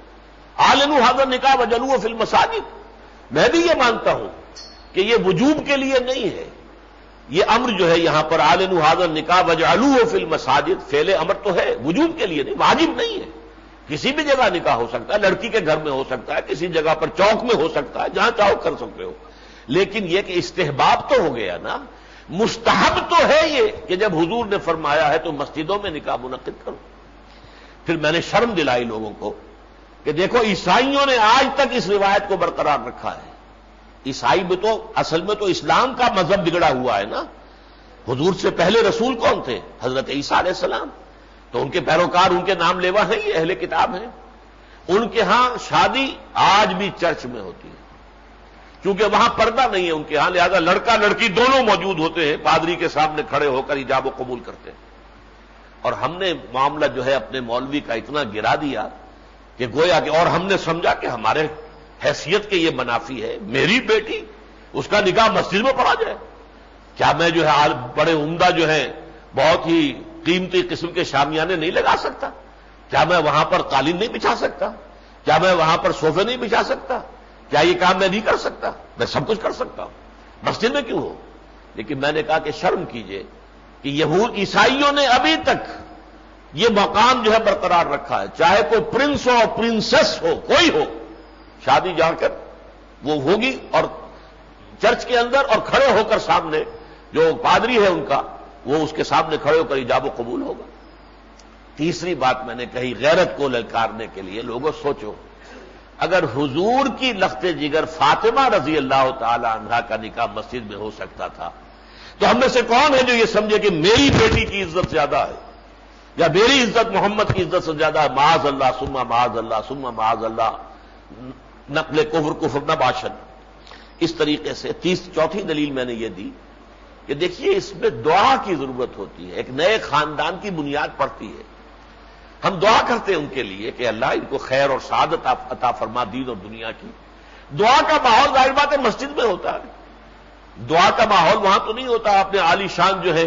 اعلنوا ھذا النکاح واجعلوہ فی المساجد۔ میں بھی یہ مانتا ہوں کہ یہ وجوب کے لیے نہیں ہے، یہ امر جو ہے یہاں پر اعلنوا ھذا النکاح واجعلوہ فی المساجد، فعل امر تو ہے، وجوب کے لیے نہیں، واجب نہیں ہے۔ کسی بھی جگہ نکاح ہو سکتا ہے، لڑکی کے گھر میں ہو سکتا ہے، کسی جگہ پر چوک میں ہو سکتا ہے، جہاں چاہو کر سکتے ہو، لیکن یہ کہ استحباب تو ہو گیا نا۔ مستحب تو ہے یہ کہ جب حضور نے فرمایا ہے تو مسجدوں میں نکاح منعقد کرو. پھر میں نے شرم دلائی لوگوں کو کہ دیکھو عیسائیوں نے آج تک اس روایت کو برقرار رکھا ہے. عیسائی بھی تو اصل میں تو اسلام کا مذہب بگڑا ہوا ہے نا. حضور سے پہلے رسول کون تھے؟ حضرت عیسیٰ علیہ السلام. تو ان کے پیروکار ان کے نام لیوا ہیں، یہ اہل کتاب ہیں. ان کے ہاں شادی آج بھی چرچ میں ہوتی ہے، کیونکہ وہاں پردہ نہیں ہے ان کے ہاں، لہذا لڑکا لڑکی دونوں موجود ہوتے ہیں، پادری کے سامنے کھڑے ہو کر ایجاب و قبول کرتے ہیں. اور ہم نے معاملہ جو ہے اپنے مولوی کا اتنا گرا دیا کہ گویا کہ، اور ہم نے سمجھا کہ ہمارے حیثیت کے یہ منافی ہے. میری بیٹی اس کا نکاح مسجد میں پڑھا جائے؟ کیا میں جو ہے بڑے عمدہ جو ہے بہت ہی قیمتی قسم کے شامیانے نہیں لگا سکتا؟ کیا میں وہاں پر قالین نہیں بچھا سکتا؟ کیا میں وہاں پر صوفے نہیں بچھا سکتا؟ کیا یہ کام میں نہیں کر سکتا؟ میں سب کچھ کر سکتا ہوں، مسجد میں کیوں ہو؟ لیکن میں نے کہا کہ شرم کیجئے کہ یہود عیسائیوں نے ابھی تک یہ مقام جو ہے برقرار رکھا ہے. چاہے کوئی پرنس ہو پرنسس ہو کوئی ہو، شادی جا کر وہ ہوگی اور چرچ کے اندر اور کھڑے ہو کر سامنے جو پادری ہے ان کا، وہ اس کے سامنے کھڑے ہو کر ایجاب و قبول ہوگا. تیسری بات میں نے کہی غیرت کو للکارنے کے لیے، لوگوں سوچو اگر حضور کی لخت جگر فاطمہ رضی اللہ تعالی عنہا کا نکاح مسجد میں ہو سکتا تھا، تو ہم میں سے کون ہے جو یہ سمجھے کہ میری بیٹی کی عزت زیادہ ہے یا میری عزت محمد کی عزت سے زیادہ ہے؟ معاذ اللہ ثم معاذ اللہ ثم معاذ اللہ، نقل کفر نباشد. اس طریقے سے چوتھی دلیل میں نے یہ دی کہ دیکھیے اس میں دعا کی ضرورت ہوتی ہے. ایک نئے خاندان کی بنیاد پڑتی ہے. ہم دعا کرتے ہیں ان کے لیے کہ اللہ ان کو خیر اور سعادت عطا فرما دین اور دنیا کی. دعا کا ماحول ظاہر بات ہے مسجد میں ہوتا ہے. دعا کا ماحول وہاں تو نہیں ہوتا. آپ نے عالی شان جو ہے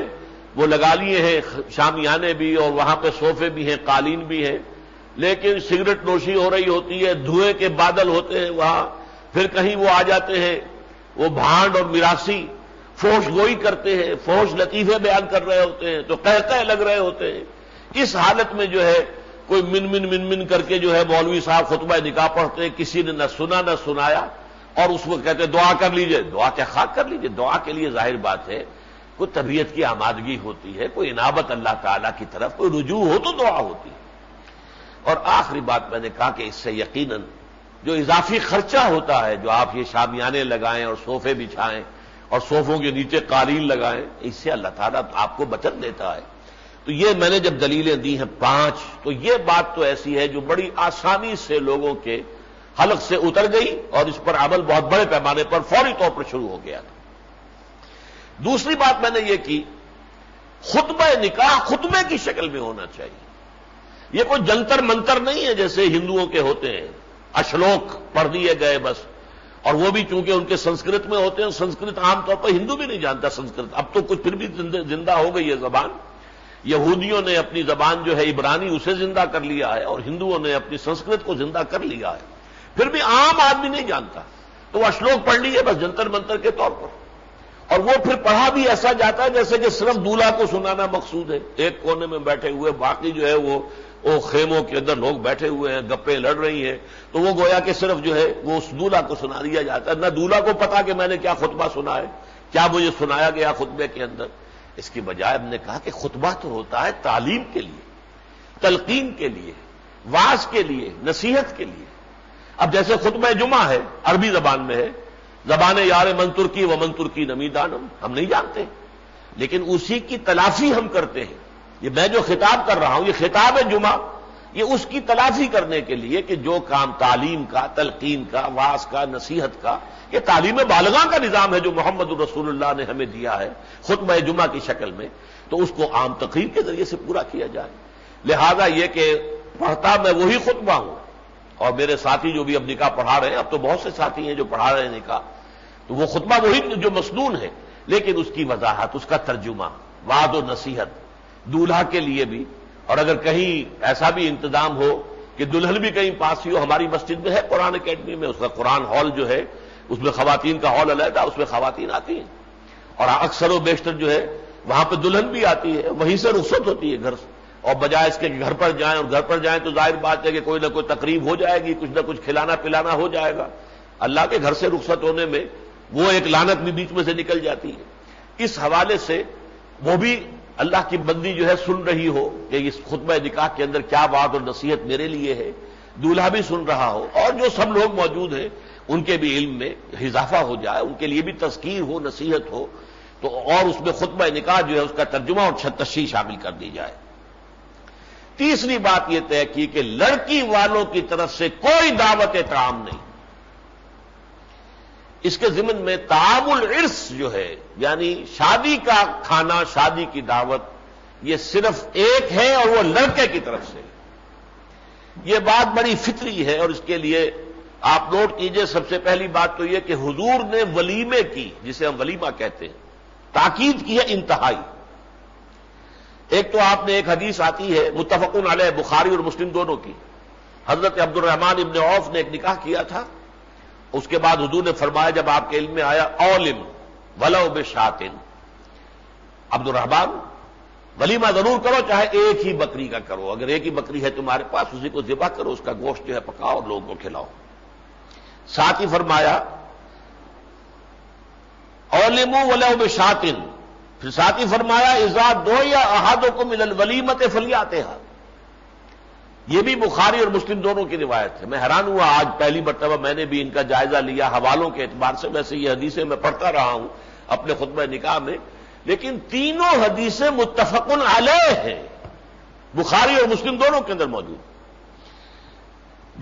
وہ لگا لیے ہیں شامیانے بھی، اور وہاں پہ صوفے بھی ہیں، قالین بھی ہیں، لیکن سگریٹ نوشی ہو رہی ہوتی ہے، دھوئیں کے بادل ہوتے ہیں وہاں. پھر کہیں وہ آ جاتے ہیں وہ بھانڈ اور میراثی فحش گوئی کرتے ہیں، فحش لطیفے بیان کر رہے ہوتے ہیں، تو قہقہ لگ رہے ہوتے ہیں. اس حالت میں جو ہے کوئی من کر کے جو ہے مولوی صاحب خطبہ نکاح پڑھتے ہیں، کسی نے نہ سنا نہ سنایا، اور اس کو کہتے ہیں دعا کر لیجئے. دعا کیا خاک کر لیجئے؟ دعا کے لیے ظاہر بات ہے کوئی طبیعت کی آمادگی ہوتی ہے، کوئی انابت اللہ تعالیٰ کی طرف، کوئی رجوع ہو تو دعا ہوتی ہے. اور آخری بات میں نے کہا کہ اس سے یقیناً جو اضافی خرچہ ہوتا ہے، جو آپ یہ شامیانے لگائیں اور صوفے بچھائیں اور صوفوں کے نیچے قالین لگائیں، اس سے اللہ تعالیٰ آپ کو بچت دیتا ہے. تو یہ میں نے جب دلیلیں دی ہیں 5، تو یہ بات تو ایسی ہے جو بڑی آسانی سے لوگوں کے حلق سے اتر گئی اور اس پر عمل بہت بڑے پیمانے پر فوری طور پر شروع ہو گیا تھا. دوسری بات میں نے یہ کی، خطبہ نکاح خطبے کی شکل میں ہونا چاہیے. یہ کوئی جنتر منتر نہیں ہے جیسے ہندوؤں کے ہوتے ہیں، اشلوک پڑھ دیے گئے بس. اور وہ بھی چونکہ ان کے سنسکرت میں ہوتے ہیں، سنسکرت عام طور پر ہندو بھی نہیں جانتا سنسکرت. اب تو کچھ پھر بھی زندہ ہو گئی ہے زبان. یہودیوں نے اپنی زبان جو ہے عبرانی اسے زندہ کر لیا ہے، اور ہندوؤں نے اپنی سنسکرت کو زندہ کر لیا ہے. پھر بھی عام آدمی نہیں جانتا، تو وہ اشلوک پڑھ لیجیے بس جنتر منتر کے طور پر. اور وہ پھر پڑھا بھی ایسا جاتا ہے جیسے کہ صرف دولہا کو سنانا مقصود ہے. ایک کونے میں بیٹھے ہوئے، باقی جو ہے وہ خیموں کے اندر لوگ بیٹھے ہوئے ہیں، گپیں لڑ رہی ہیں، تو وہ گویا کہ صرف جو ہے وہ اس دولہا کو سنا دیا جاتا ہے. نہ دولہا کو پتا کہ میں نے کیا خطبہ سنا ہے، کیا مجھے سنایا گیا خطبے کے اندر. اس کی بجائے ہم نے کہا کہ خطبہ تو ہوتا ہے تعلیم کے لیے، تلقین کے لیے، واعظ کے لیے، نصیحت کے لیے. اب جیسے خطبہ جمعہ ہے، عربی زبان میں ہے، زبان یار من ترکی و من ترکی نمیدانم، ہم نہیں جانتے، لیکن اسی کی تلافی ہم کرتے ہیں. یہ میں جو خطاب کر رہا ہوں یہ خطاب ہے جمعہ، یہ اس کی تلافی کرنے کے لیے کہ جو کام تعلیم کا، تلقین کا، واعظ کا، نصیحت کا، یہ تعلیم بالغاں کا نظام ہے جو محمد الرسول اللہ نے ہمیں دیا ہے خطبہ جمعہ کی شکل میں، تو اس کو عام تقریر کے ذریعے سے پورا کیا جائے. لہذا یہ کہ پڑھتا میں وہی خطبہ ہوں، اور میرے ساتھی جو بھی اب نکاح پڑھا رہے ہیں، اب تو بہت سے ساتھی ہیں جو پڑھا رہے ہیں نکاح، تو وہ خطبہ وہی جو مسنون ہے، لیکن اس کی وضاحت، اس کا ترجمہ، وعظ و نصیحت دولہا کے لیے بھی. اور اگر کہیں ایسا بھی انتظام ہو کہ دلہن بھی کہیں پاس ہی ہو، ہماری مسجد میں ہے قرآن اکیڈمی میں، اس کا قرآن ہال جو ہے اس میں خواتین کا ہال علیحدہ، اس میں خواتین آتی ہیں، اور اکثر و بیشتر جو ہے وہاں پہ دلہن بھی آتی ہے، وہیں سے رخصت ہوتی ہے گھر سے. اور بجائے اس کے گھر پر جائیں، اور گھر پر جائیں تو ظاہر بات ہے کہ کوئی نہ کوئی تقریب ہو جائے گی، کچھ نہ کچھ کھلانا پلانا ہو جائے گا. اللہ کے گھر سے رخصت ہونے میں وہ ایک لعنت بھی بیچ میں سے نکل جاتی ہے. اس حوالے سے وہ بھی اللہ کی بندی جو ہے سن رہی ہو کہ اس خطبہ نکاح کے اندر کیا بات اور نصیحت میرے لیے ہے، دولہا بھی سن رہا ہو، اور جو سب لوگ موجود ہیں ان کے بھی علم میں اضافہ ہو جائے، ان کے لیے بھی تذکیر ہو، نصیحت ہو، تو اور اس میں خطبہ نکاح جو ہے اس کا ترجمہ اور تشریح شامل کر دی جائے۔ تیسری بات یہ طے کی کہ لڑکی والوں کی طرف سے کوئی دعوت طعام نہیں۔ اس کے ضمن میں طعام العرس جو ہے، یعنی شادی کا کھانا، شادی کی دعوت، یہ صرف ایک ہے اور وہ لڑکے کی طرف سے۔ یہ بات بڑی فطری ہے، اور اس کے لیے آپ نوٹ کیجئے، سب سے پہلی بات تو یہ کہ حضور نے ولیمے کی، جسے ہم ولیمہ کہتے ہیں، تاکید کی ہے انتہائی۔ ایک تو آپ نے ایک حدیث آتی ہے متفقن علیہ، بخاری اور مسلم دونوں کی، حضرت عبد الرحمن ابن عوف نے ایک نکاح کیا تھا، اس کے بعد حضور نے فرمایا جب آپ کے علم میں آیا اولم ولو بشاتن، عبد الرحمن ولیمہ ضرور کرو، چاہے ایک ہی بکری کا کرو، اگر ایک ہی بکری ہے تمہارے پاس اسی کو ذبح کرو، اس کا گوشت جو ہے پکاؤ اور لوگوں کو کھلاؤ۔ ساتھ ہی فرمایا اولموا ولو بشاتن، پھر ساتھ ہی فرمایا اذا دعی احدکم الی الولیمۃ فلیاتھا۔ یہ بھی بخاری اور مسلم دونوں کی روایت ہے۔ میں حیران ہوا، آج پہلی مرتبہ میں نے بھی ان کا جائزہ لیا حوالوں کے اعتبار سے، ویسے یہ حدیثیں میں پڑھتا رہا ہوں اپنے خطبہ نکاح میں، لیکن تینوں حدیثیں متفقن علیہ ہیں، بخاری اور مسلم دونوں کے اندر موجود۔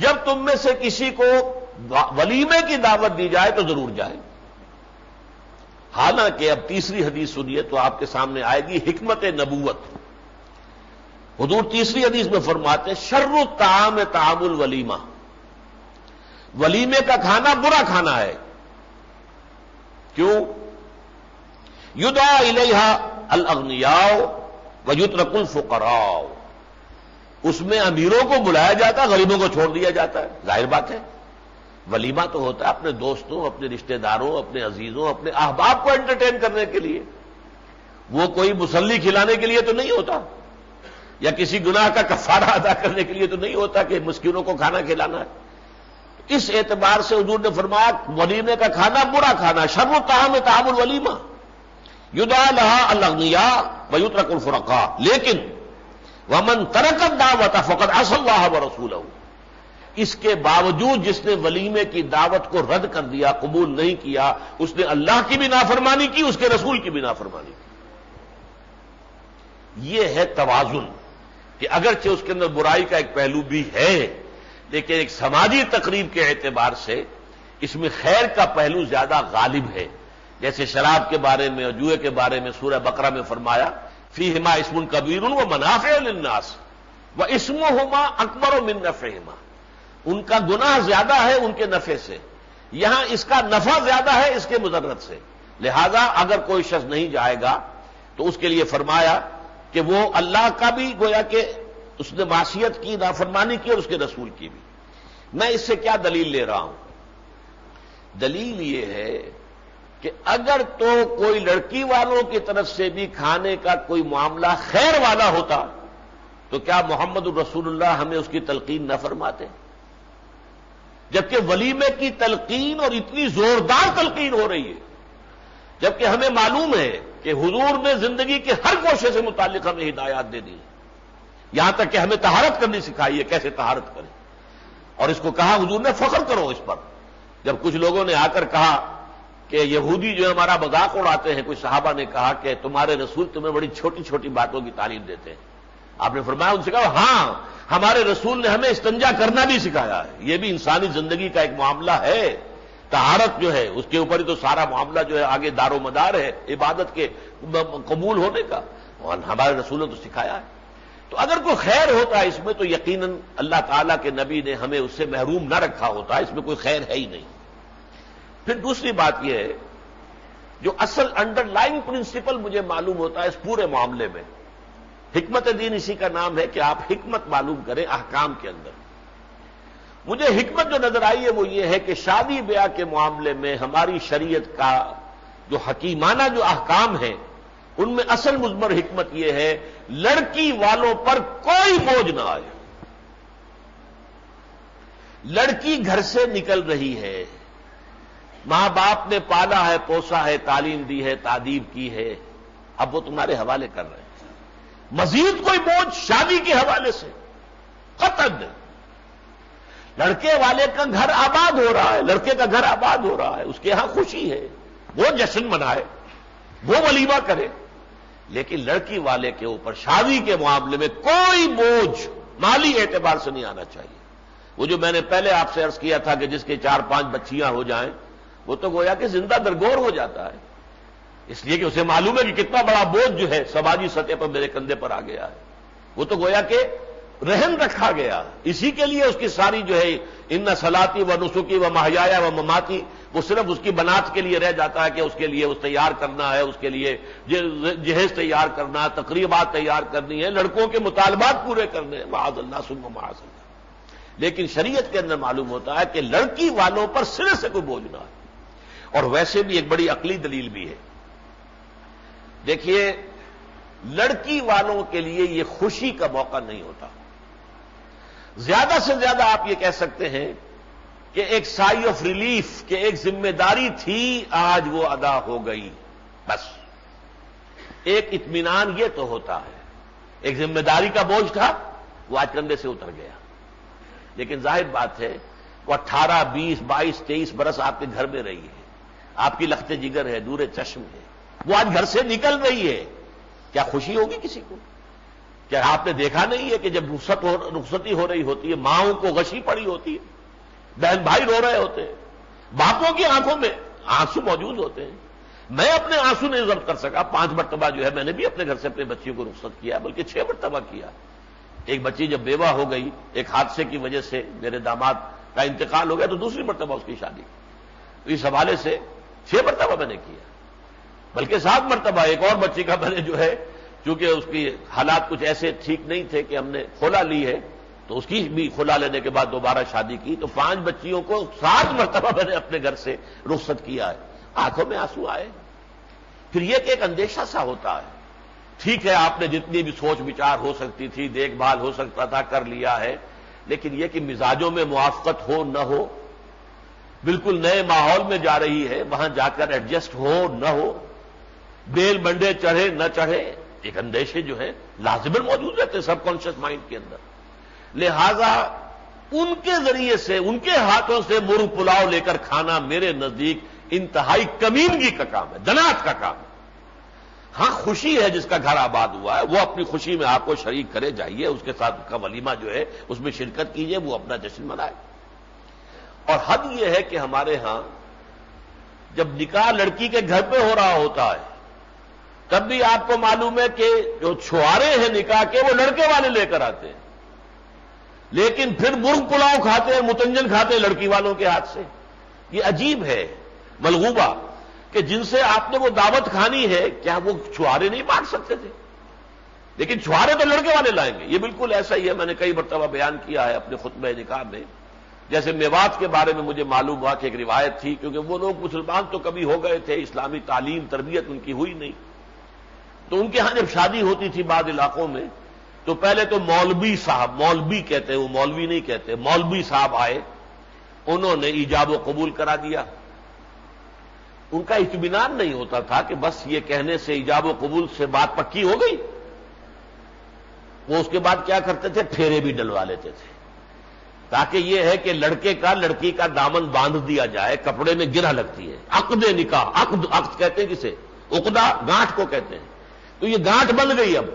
جب تم میں سے کسی کو ولیمے کی دعوت دی جائے تو ضرور جائے۔ حالانکہ اب تیسری حدیث سنیے تو آپ کے سامنے آئے گی حکمت نبوت۔ حضور تیسری حدیث میں فرماتے شر الطعام طعام الولیمہ، ولیمے کا کھانا برا کھانا ہے۔ کیوں؟ یدعا الیہا الاغنیاء ویترک الفقراء، اس میں امیروں کو بلایا جاتا ہے، غریبوں کو چھوڑ دیا جاتا ہے۔ ظاہر بات ہے، ولیمہ تو ہوتا ہے اپنے دوستوں، اپنے رشتہ داروں، اپنے عزیزوں، اپنے احباب کو انٹرٹین کرنے کے لیے، وہ کوئی مسلی کھلانے کے لیے تو نہیں ہوتا، یا کسی گناہ کا کفارہ ادا کرنے کے لیے تو نہیں ہوتا کہ مسکینوں کو کھانا کھلانا ہے۔ اس اعتبار سے حضور نے فرمایا ولیمے کا کھانا برا کھانا، شر الطعام طعام الولیمہ، یدعا لها الاغنیاء ویترک الفقراء، لیکن ومن ترک الدعوۃ فقد عصى الله ورسولہ، اس کے باوجود جس نے ولیمے کی دعوت کو رد کر دیا، قبول نہیں کیا، اس نے اللہ کی بھی نافرمانی کی، اس کے رسول کی بھی نافرمانی کی۔ یہ ہے توازن، کہ اگرچہ اس کے اندر برائی کا ایک پہلو بھی ہے، لیکن ایک سماجی تقریب کے اعتبار سے اس میں خیر کا پہلو زیادہ غالب ہے۔ جیسے شراب کے بارے میں اور جوئے کے بارے میں سورہ بقرہ میں فرمایا فیہما اسم کبیر ومنافع للناس واسمہما اکبر من نفعہما، ان کا گناہ زیادہ ہے ان کے نفع سے، یہاں اس کا نفع زیادہ ہے اس کے مضرت سے، لہذا اگر کوئی شخص نہیں جائے گا تو اس کے لیے فرمایا کہ وہ اللہ کا بھی گویا کہ اس نے معصیت کی، نافرمانی کی، اور اس کے رسول کی بھی۔ میں اس سے کیا دلیل لے رہا ہوں؟ دلیل یہ ہے کہ اگر تو کوئی لڑکی والوں کی طرف سے بھی کھانے کا کوئی معاملہ خیر والا ہوتا تو کیا محمد الرسول اللہ ہمیں اس کی تلقین نہ فرماتے؟ جبکہ ولیمے کی تلقین اور اتنی زوردار تلقین ہو رہی ہے، جبکہ ہمیں معلوم ہے کہ حضور نے زندگی کے ہر گوشے سے متعلق ہمیں ہدایات دے دی، یہاں تک کہ ہمیں طہارت کرنی سکھائی ہے، کیسے طہارت کریں، اور اس کو کہا حضور نے فخر کرو اس پر۔ جب کچھ لوگوں نے آ کر کہا کہ یہودی جو ہمارا مذاق اڑاتے ہیں، کوئی صحابہ نے کہا کہ تمہارے رسول تمہیں بڑی چھوٹی چھوٹی باتوں کی تعلیم دیتے ہیں، آپ نے فرمایا ان سے کہا ہاں ہمارے رسول نے ہمیں استنجا کرنا بھی سکھایا ہے، یہ بھی انسانی زندگی کا ایک معاملہ ہے، طہارت جو ہے اس کے اوپر ہی تو سارا معاملہ جو ہے آگے دار و مدار ہے عبادت کے قبول ہونے کا، اور ہمارے رسول نے تو سکھایا ہے۔ تو اگر کوئی خیر ہوتا ہے اس میں تو یقیناً اللہ تعالیٰ کے نبی نے ہمیں اس سے محروم نہ رکھا ہوتا، اس میں کوئی خیر ہے ہی نہیں۔ پھر دوسری بات یہ ہے، جو اصل انڈر لائن پرنسپل مجھے معلوم ہوتا ہے اس پورے معاملے میں، حکمت دین اسی کا نام ہے کہ آپ حکمت معلوم کریں احکام کے اندر۔ مجھے حکمت جو نظر آئی ہے وہ یہ ہے کہ شادی بیاہ کے معاملے میں ہماری شریعت کا جو حکیمانہ جو احکام ہیں ان میں اصل مضمر حکمت یہ ہے لڑکی والوں پر کوئی بوجھ نہ آئے۔ لڑکی گھر سے نکل رہی ہے، ماں باپ نے پالا ہے، پوسا ہے، تعلیم دی ہے، تادیب کی ہے، اب وہ تمہارے حوالے کر رہے ہیں۔ مزید کوئی بوجھ شادی کے حوالے سے قطعاً نہیں۔ لڑکے والے کا گھر آباد ہو رہا ہے، لڑکے کا گھر آباد ہو رہا ہے، اس کے ہاں خوشی ہے، وہ جشن منائے، وہ ولیمہ کرے، لیکن لڑکی والے کے اوپر شادی کے معاملے میں کوئی بوجھ مالی اعتبار سے نہیں آنا چاہیے۔ وہ جو میں نے پہلے آپ سے عرض کیا تھا کہ جس کے 4-5 بچیاں ہو جائیں وہ تو گویا کہ زندہ درگور ہو جاتا ہے، اس لیے کہ اسے معلوم ہے کہ کتنا بڑا بوجھ جو ہے سماجی سطح پر میرے کندھے پر آ گیا ہے، وہ تو گویا کہ رہن رکھا گیا، اسی کے لیے اس کی ساری جو ہے ان صلاتی و نسکی و محیایا و مماتی، وہ صرف اس کی بنات کے لیے رہ جاتا ہے کہ اس کے لیے اس تیار کرنا ہے، اس کے لیے جہیز تیار کرنا ہے، تقریبات تیار کرنی ہے، لڑکوں کے مطالبات پورے کرنے ہیں، معاذ اللہ ثم معاذ اللہ۔ لیکن شریعت کے اندر معلوم ہوتا ہے کہ لڑکی والوں پر سرے سے کوئی بوجھ نہ ہے، اور ویسے بھی ایک بڑی عقلی دلیل بھی ہے۔ دیکھیے، لڑکی والوں کے لیے یہ خوشی کا موقع نہیں ہوتا، زیادہ سے زیادہ آپ یہ کہہ سکتے ہیں کہ ایک سائی آف ریلیف، کہ ایک ذمہ داری تھی آج وہ ادا ہو گئی، بس ایک اطمینان یہ تو ہوتا ہے۔ ایک ذمہ داری کا بوجھ تھا، وہ آج کندھے سے اتر گیا، لیکن ظاہر بات ہے وہ 18، 20، 22، 23 برس آپ کے گھر میں رہی ہے، آپ کی لخت جگر ہے، دور چشم ہے، وہ آج گھر سے نکل رہی ہے، کیا خوشی ہوگی کسی کو؟ کیا آپ نے دیکھا نہیں ہے کہ جب رخصتی ہو رہی ہوتی ہے ماؤں کو غشی پڑی ہوتی ہے، بہن بھائی رو رہے ہوتے ہیں، باپوں کی آنکھوں میں آنسو موجود ہوتے ہیں۔ میں اپنے آنسو نہیں ضبط کر سکا، 5 مرتبہ جو ہے میں نے بھی اپنے گھر سے اپنے بچیوں کو رخصت کیا، بلکہ 6 مرتبہ کیا۔ ایک بچی جب بیوہ ہو گئی، ایک حادثے کی وجہ سے میرے داماد کا انتقال ہو گیا، تو دوسری مرتبہ اس کی شادی کی، تو اس حوالے سے 6 مرتبہ میں نے کیا، بلکہ 7 مرتبہ ایک اور بچی کا میں نے جو ہے، چونکہ اس کی حالات کچھ ایسے ٹھیک نہیں تھے کہ ہم نے کھولا لی ہے، تو اس کی بھی کھولا لینے کے بعد دوبارہ شادی کی، تو 5 بچیوں کو 7 مرتبہ میں نے اپنے گھر سے رخصت کیا ہے۔ آنکھوں میں آنسو آئے، پھر یہ کہ ایک اندیشہ سا ہوتا ہے، ٹھیک ہے آپ نے جتنی بھی سوچ بچار ہو سکتی تھی، دیکھ بھال ہو سکتا تھا، کر لیا ہے، لیکن یہ کہ مزاجوں میں موافقت ہو نہ ہو، بالکل نئے ماحول میں جا رہی ہے، وہاں جا کر ایڈجسٹ ہو نہ ہو، بیل بنڈے چڑھے نہ چڑھے، ایک اندیشے جو ہے لازماً موجود رہتے سب کانشیس مائنڈ کے اندر۔ لہذا ان کے ذریعے سے، ان کے ہاتھوں سے مرغ پلاؤ لے کر کھانا میرے نزدیک انتہائی کمینگی کا کام ہے، جنات کا کام ہے۔ ہاں خوشی ہے جس کا گھر آباد ہوا ہے، وہ اپنی خوشی میں آپ کو شریک کرے، جائیے اس کے ساتھ کا ولیمہ جو ہے اس میں شرکت کیجیے، وہ اپنا جشن منائے۔ اور حد یہ ہے کہ ہمارے ہاں جب نکاح لڑکی کے گھر پہ ہو رہا ہوتا ہے تب بھی آپ کو معلوم ہے کہ جو چھوارے ہیں نکاح کے وہ لڑکے والے لے کر آتے ہیں، لیکن پھر مرغ پلاؤ کھاتے ہیں، متنجن کھاتے ہیں لڑکی والوں کے ہاتھ سے۔ یہ عجیب ہے ملغوبہ کہ جن سے آپ نے وہ دعوت کھانی ہے، کیا وہ چھوارے نہیں بانٹ سکتے تھے؟ لیکن چھوارے تو لڑکے والے لائیں گے۔ یہ بالکل ایسا ہی ہے، میں نے کئی مرتبہ بیان کیا ہے اپنے خطبہ نکاح میں۔ جیسے میوات کے بارے میں مجھے معلوم ہوا کہ ایک روایت تھی، کیونکہ وہ لوگ مسلمان تو کبھی ہو گئے تھے، اسلامی تعلیم تربیت ان کی ہوئی نہیں، تو ان کے ہاں جب شادی ہوتی تھی بعض علاقوں میں، تو پہلے تو مولوی صاحب، مولوی کہتے ہیں، وہ مولوی نہیں کہتے، مولوی صاحب آئے، انہوں نے ایجاب و قبول کرا دیا۔ ان کا اطمینان نہیں ہوتا تھا کہ بس یہ کہنے سے، ایجاب و قبول سے بات پکی ہو گئی، وہ اس کے بعد کیا کرتے تھے، پھیرے بھی ڈلوا لیتے تھے، تاکہ یہ ہے کہ لڑکے کا لڑکی کا دامن باندھ دیا جائے، کپڑے میں گرہ لگتی ہے۔ عقد نکاح، عقد کہتے ہیں کسے، عقدہ گانٹھ کو کہتے ہیں، تو یہ گانٹھ بن گئی اب،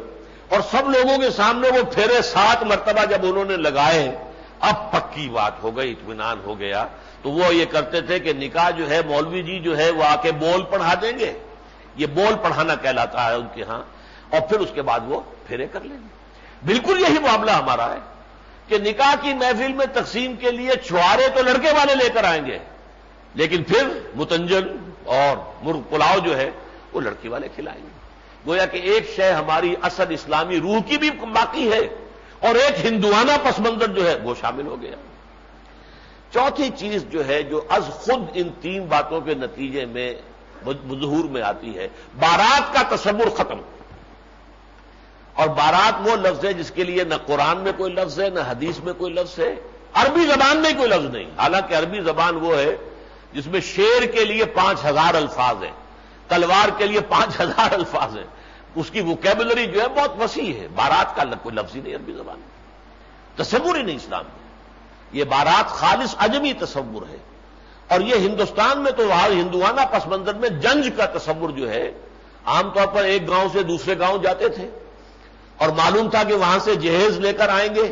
اور سب لوگوں کے سامنے وہ پھیرے 7 مرتبہ جب انہوں نے لگائے، اب پکی بات ہو گئی، اطمینان ہو گیا۔ تو وہ یہ کرتے تھے کہ نکاح جو ہے مولوی جی جو ہے وہ آ کے بول پڑھا دیں گے، یہ بول پڑھانا کہلاتا ہے ان کے ہاں، اور پھر اس کے بعد وہ پھیرے کر لیں گے۔ بالکل یہی معاملہ ہمارا ہے کہ نکاح کی محفل میں تقسیم کے لیے چھوارے تو لڑکے والے لے کر آئیں گے، لیکن پھر متنجن اور مرغ پلاؤ جو ہے وہ لڑکی والے کھلائیں گے۔ گویا کہ ایک شے ہماری اصل اسلامی روح کی بھی باقی ہے، اور ایک ہندوانہ پس منظر جو ہے وہ شامل ہو گیا۔ چوتھی چیز جو ہے، جو از خود ان 3 باتوں کے نتیجے میں ظہور میں آتی ہے، بارات کا تصور ختم۔ اور بارات وہ لفظ ہے جس کے لیے نہ قرآن میں کوئی لفظ ہے، نہ حدیث میں کوئی لفظ ہے، عربی زبان میں کوئی لفظ نہیں، حالانکہ عربی زبان وہ ہے جس میں شیر کے لیے 5000 الفاظ ہیں، تلوار کے لیے 5000 الفاظ ہیں، اس کی ووکیبلری جو ہے بہت وسیع ہے. بارات کا کوئی لفظ ہی نہیں عربی زبان میں، تصور ہی نہیں اسلام میں. یہ بارات خالص عجمی تصور ہے. اور یہ ہندوستان میں تو وہاں ہندوانہ پس منظر میں جنج کا تصور جو ہے، عام طور پر ایک گاؤں سے دوسرے گاؤں جاتے تھے اور معلوم تھا کہ وہاں سے جہیز لے کر آئیں گے،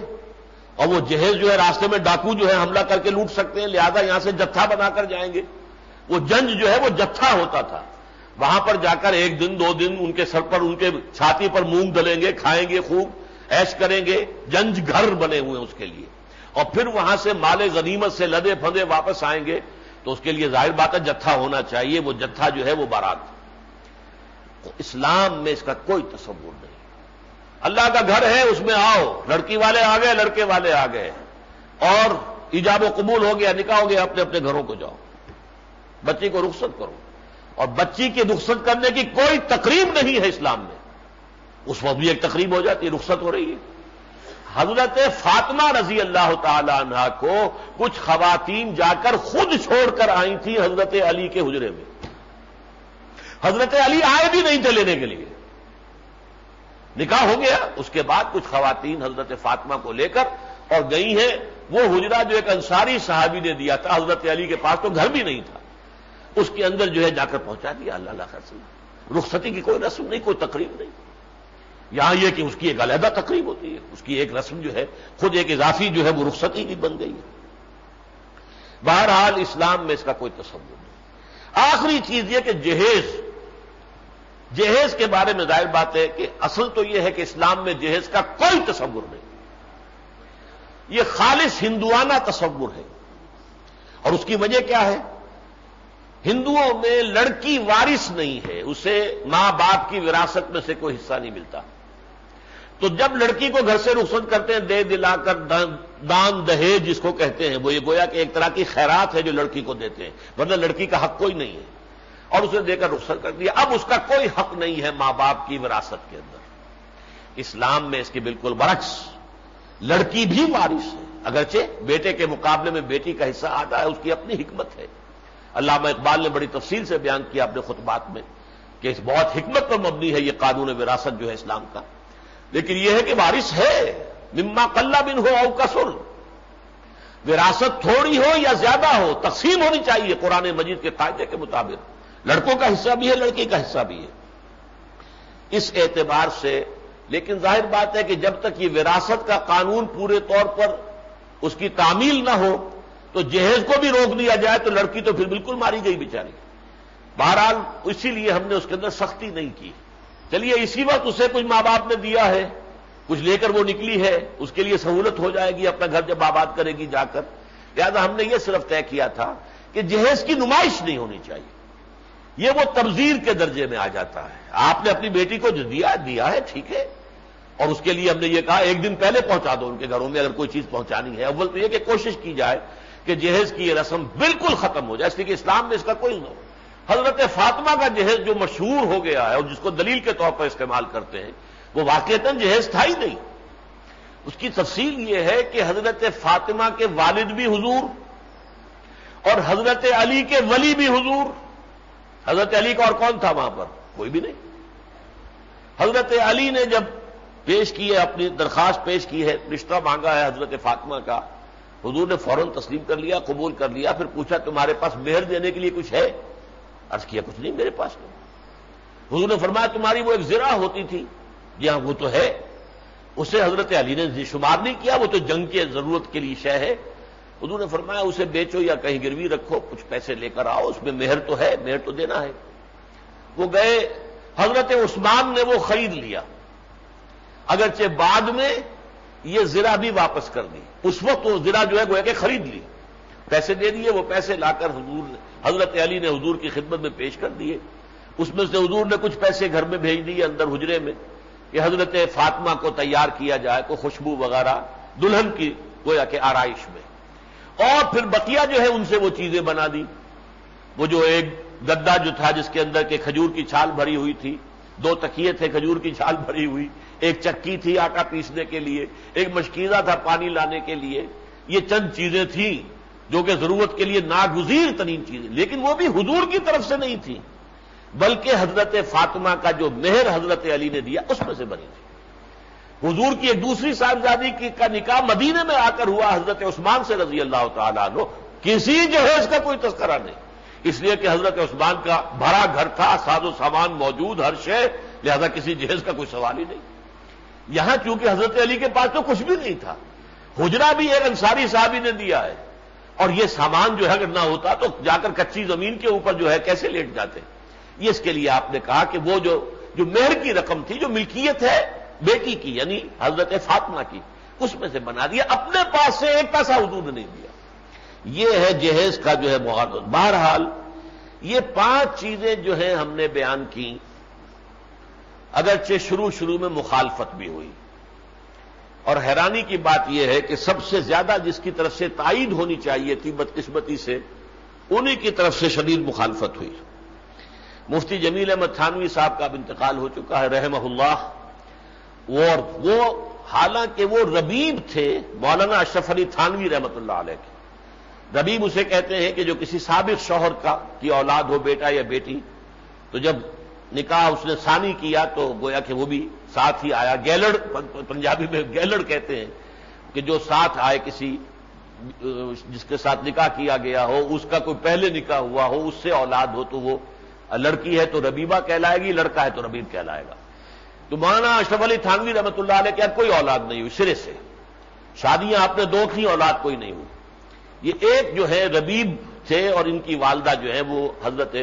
اور وہ جہیز جو ہے راستے میں ڈاکو جو ہے حملہ کر کے لوٹ سکتے ہیں، لہذا یہاں سے جتھا بنا کر جائیں گے. وہ جنج جو ہے وہ جتھا ہوتا تھا. وہاں پر جا کر ایک دن 2 دن ان کے سر پر، ان کے چھاتی پر مونگ ڈلیں گے، کھائیں گے، خوب عیش کریں گے. جنج گھر بنے ہوئے اس کے لیے. اور پھر وہاں سے مال غنیمت سے لدے پھندے واپس آئیں گے، تو اس کے لیے ظاہر بات ہے جتھا ہونا چاہیے. وہ جتھا جو ہے وہ بارات. تو اسلام میں اس کا کوئی تصور نہیں. اللہ کا گھر ہے، اس میں آؤ، لڑکی والے آ گئے، لڑکے والے آ گئے، اور ایجاب و قبول ہو گیا، نکاح ہو گیا، اپنے اپنے گھروں کو جاؤ. بچی کو رخصت کرو. اور بچی کی رخصت کرنے کی کوئی تقریب نہیں ہے اسلام میں. اس وقت بھی ایک تقریب ہو جاتی ہے، رخصت ہو رہی ہے. حضرت فاطمہ رضی اللہ تعالی عنہا کو کچھ خواتین جا کر خود چھوڑ کر آئی تھی حضرت علی کے حجرے میں. حضرت علی آئے بھی نہیں تھے لینے کے لیے. نکاح ہو گیا، اس کے بعد کچھ خواتین حضرت فاطمہ کو لے کر اور گئی ہیں. وہ حجرہ جو ایک انصاری صحابی نے دیا تھا حضرت علی کے پاس، تو گھر بھی نہیں تھا، اس کے اندر جو ہے جا کر پہنچا دیا. اللہ خیر سے رخصتی کی کوئی رسم نہیں، کوئی تقریب نہیں. یہاں یہ کہ اس کی ایک علیحدہ تقریب ہوتی ہے، اس کی ایک رسم جو ہے خود ایک اضافی جو ہے وہ رخصتی کی بن گئی ہے. بہرحال اسلام میں اس کا کوئی تصور نہیں. آخری چیز یہ کہ جہیز کے بارے میں ظاہر بات ہے کہ اصل تو یہ ہے کہ اسلام میں جہیز کا کوئی تصور نہیں. یہ خالص ہندوانہ تصور ہے. اور اس کی وجہ کیا ہے؟ ہندوؤں میں لڑکی وارث نہیں ہے، اسے ماں باپ کی وراثت میں سے کوئی حصہ نہیں ملتا. تو جب لڑکی کو گھر سے رخصت کرتے ہیں، دے دلا کر دان دہیج جس کو کہتے ہیں، وہ یہ گویا کہ ایک طرح کی خیرات ہے جو لڑکی کو دیتے ہیں، ورنہ لڑکی کا حق کوئی نہیں ہے. اور اسے دے کر رخصت کر دیا. اب اس کا کوئی حق نہیں ہے ماں باپ کی وراثت کے اندر. اسلام میں اس کے بالکل برعکس، لڑکی بھی وارث ہے، اگرچہ بیٹے کے مقابلے میں بیٹی کا حصہ آدھا ہے. اس کی اپنی حکمت ہے. علامہ اقبال نے بڑی تفصیل سے بیان کیا اپنے خطبات میں کہ اس بہت حکمت پر مبنی ہے یہ قانون وراثت جو ہے اسلام کا. لیکن یہ ہے کہ وارث ہے، مما قل منہ او کثر. وراثت تھوڑی ہو یا زیادہ ہو، تقسیم ہونی چاہیے قرآن مجید کے قاعدے کے مطابق. لڑکوں کا حصہ بھی ہے، لڑکی کا حصہ بھی ہے. اس اعتبار سے لیکن ظاہر بات ہے کہ جب تک یہ وراثت کا قانون پورے طور پر اس کی تعمیل نہ ہو تو جہیز کو بھی روک دیا جائے تو لڑکی تو پھر بالکل ماری گئی بیچاری. بہرحال اسی لیے ہم نے اس کے اندر سختی نہیں کی. چلیے اسی وقت اسے کچھ ماں باپ نے دیا ہے، کچھ لے کر وہ نکلی ہے، اس کے لیے سہولت ہو جائے گی اپنا گھر جب آباد کرے گی جا کر. لہذا ہم نے یہ صرف طے کیا تھا کہ جہیز کی نمائش نہیں ہونی چاہیے. یہ وہ تبذیر کے درجے میں آ جاتا ہے. آپ نے اپنی بیٹی کو جو دیا ہے ٹھیک ہے، اور اس کے لیے ہم نے یہ کہا ایک دن پہلے پہنچا دو ان کے گھروں میں اگر کوئی چیز پہنچانی ہے. اول تو یہ کہ کوشش کی جائے کہ جہیز کی یہ رسم بالکل ختم ہو جائے، اس لیے کہ اسلام میں اس کا کوئی نہ. حضرت فاطمہ کا جہیز جو مشہور ہو گیا ہے اور جس کو دلیل کے طور پر استعمال کرتے ہیں، وہ واقعتاً جہیز تھا ہی نہیں. اس کی تفصیل یہ ہے کہ حضرت فاطمہ کے والد بھی حضور اور حضرت علی کے ولی بھی حضور. حضرت علی کا اور کون تھا وہاں پر؟ کوئی بھی نہیں. حضرت علی نے جب پیش کی ہے، اپنی درخواست پیش کی ہے، رشتہ مانگا ہے حضرت فاطمہ کا، حضور نے فوراً تسلیم کر لیا، قبول کر لیا. پھر پوچھا تمہارے پاس مہر دینے کے لیے کچھ ہے؟ عرض کیا کچھ نہیں میرے پاس. حضور نے فرمایا تمہاری وہ ایک زرہ ہوتی تھی. جی ہاں وہ تو ہے. اسے حضرت علی نے شمار نہیں کیا، وہ تو جنگ کی ضرورت کے لیے شے ہے. حضور نے فرمایا اسے بیچو یا کہیں گروی رکھو، کچھ پیسے لے کر آؤ، اس میں مہر تو ہے، مہر تو دینا ہے. وہ گئے، حضرت عثمان نے وہ خرید لیا، اگرچہ بعد میں یہ زرہ بھی واپس کر دی. اس وقت وہ زرہ جو ہے گویا کہ خرید لی، پیسے دے دیے. وہ پیسے لا کر حضرت علی نے حضور کی خدمت میں پیش کر دیے. اس میں سے حضور نے کچھ پیسے گھر میں بھیج دیے اندر حجرے میں کہ حضرت فاطمہ کو تیار کیا جائے، کو خوشبو وغیرہ دلہن کی گویا کہ آرائش میں. اور پھر بقیہ جو ہے ان سے وہ چیزیں بنا دی. وہ جو ایک گدا جو تھا جس کے اندر کہ کھجور کی چھال بھری ہوئی تھی، 2 تکیے تھے کھجور کی چھال بھری ہوئی، ایک چکی تھی آٹا پیسنے کے لیے، ایک مشکیزہ تھا پانی لانے کے لیے. یہ چند چیزیں تھیں جو کہ ضرورت کے لیے ناگزیر ترین چیزیں، لیکن وہ بھی حضور کی طرف سے نہیں تھی، بلکہ حضرت فاطمہ کا جو مہر حضرت علی نے دیا اس میں سے بنی تھی۔ حضور کی ایک دوسری صاحبزادی کا نکاح مدینے میں آ کر ہوا حضرت عثمان سے رضی اللہ تعالیٰ عنہ، کسی جہیز کا کوئی تذکرہ نہیں، اس لیے کہ حضرت عثمان کا بھرا گھر تھا، ساز و سامان موجود، ہر شے، لہذا کسی جہیز کا کوئی سوال ہی نہیں۔ یہاں چونکہ حضرت علی کے پاس تو کچھ بھی نہیں تھا، حجرہ بھی ایک انصاری صحابی نے دیا ہے، اور یہ سامان جو ہے اگر نہ ہوتا تو جا کر کچی زمین کے اوپر جو ہے کیسے لیٹ جاتے۔ یہ اس کے لیے آپ نے کہا کہ وہ جو مہر کی رقم تھی، جو ملکیت ہے بیٹی کی یعنی حضرت فاطمہ کی، اس میں سے بنا دیا، اپنے پاس سے ایک پیسہ حضور نے نہیں دیا۔ یہ ہے جہیز کا جو ہے معاہدہ۔ بہرحال یہ 5 چیزیں جو ہیں ہم نے بیان کی، اگرچہ شروع میں مخالفت بھی ہوئی، اور حیرانی کی بات یہ ہے کہ سب سے زیادہ جس کی طرف سے تائید ہونی چاہیے تھی بدقسمتی سے، انہی کی طرف سے شدید مخالفت ہوئی۔ مفتی جمیل احمد تھانوی صاحب کا اب انتقال ہو چکا ہے رحمہ اللہ، اور وہ حالانکہ وہ ربیب تھے مولانا اشرف علی تھانوی رحمۃ اللہ علیہ کے۔ ربیب اسے کہتے ہیں کہ جو کسی سابق شوہر کی اولاد ہو، بیٹا یا بیٹی، تو جب نکاح اس نے ثانی کیا تو گویا کہ وہ بھی ساتھ ہی آیا۔ گیلڑ پنجابی میں گیلڑ کہتے ہیں کہ جو ساتھ آئے کسی جس کے ساتھ نکاح کیا گیا ہو، اس کا کوئی پہلے نکاح ہوا ہو، اس سے اولاد ہو، تو وہ لڑکی ہے تو ربیبہ کہلائے گی، لڑکا ہے تو ربیب کہلائے گا۔ تو مولانا اشرف علی تھانوی رحمۃ اللہ علیہ کے کوئی اولاد نہیں ہوئی، سرے سے شادیاں آپ نے 2 کی، اولاد کوئی نہیں ہوئی۔ یہ ایک جو ہے ربیب تھے، اور ان کی والدہ جو ہے وہ حضرت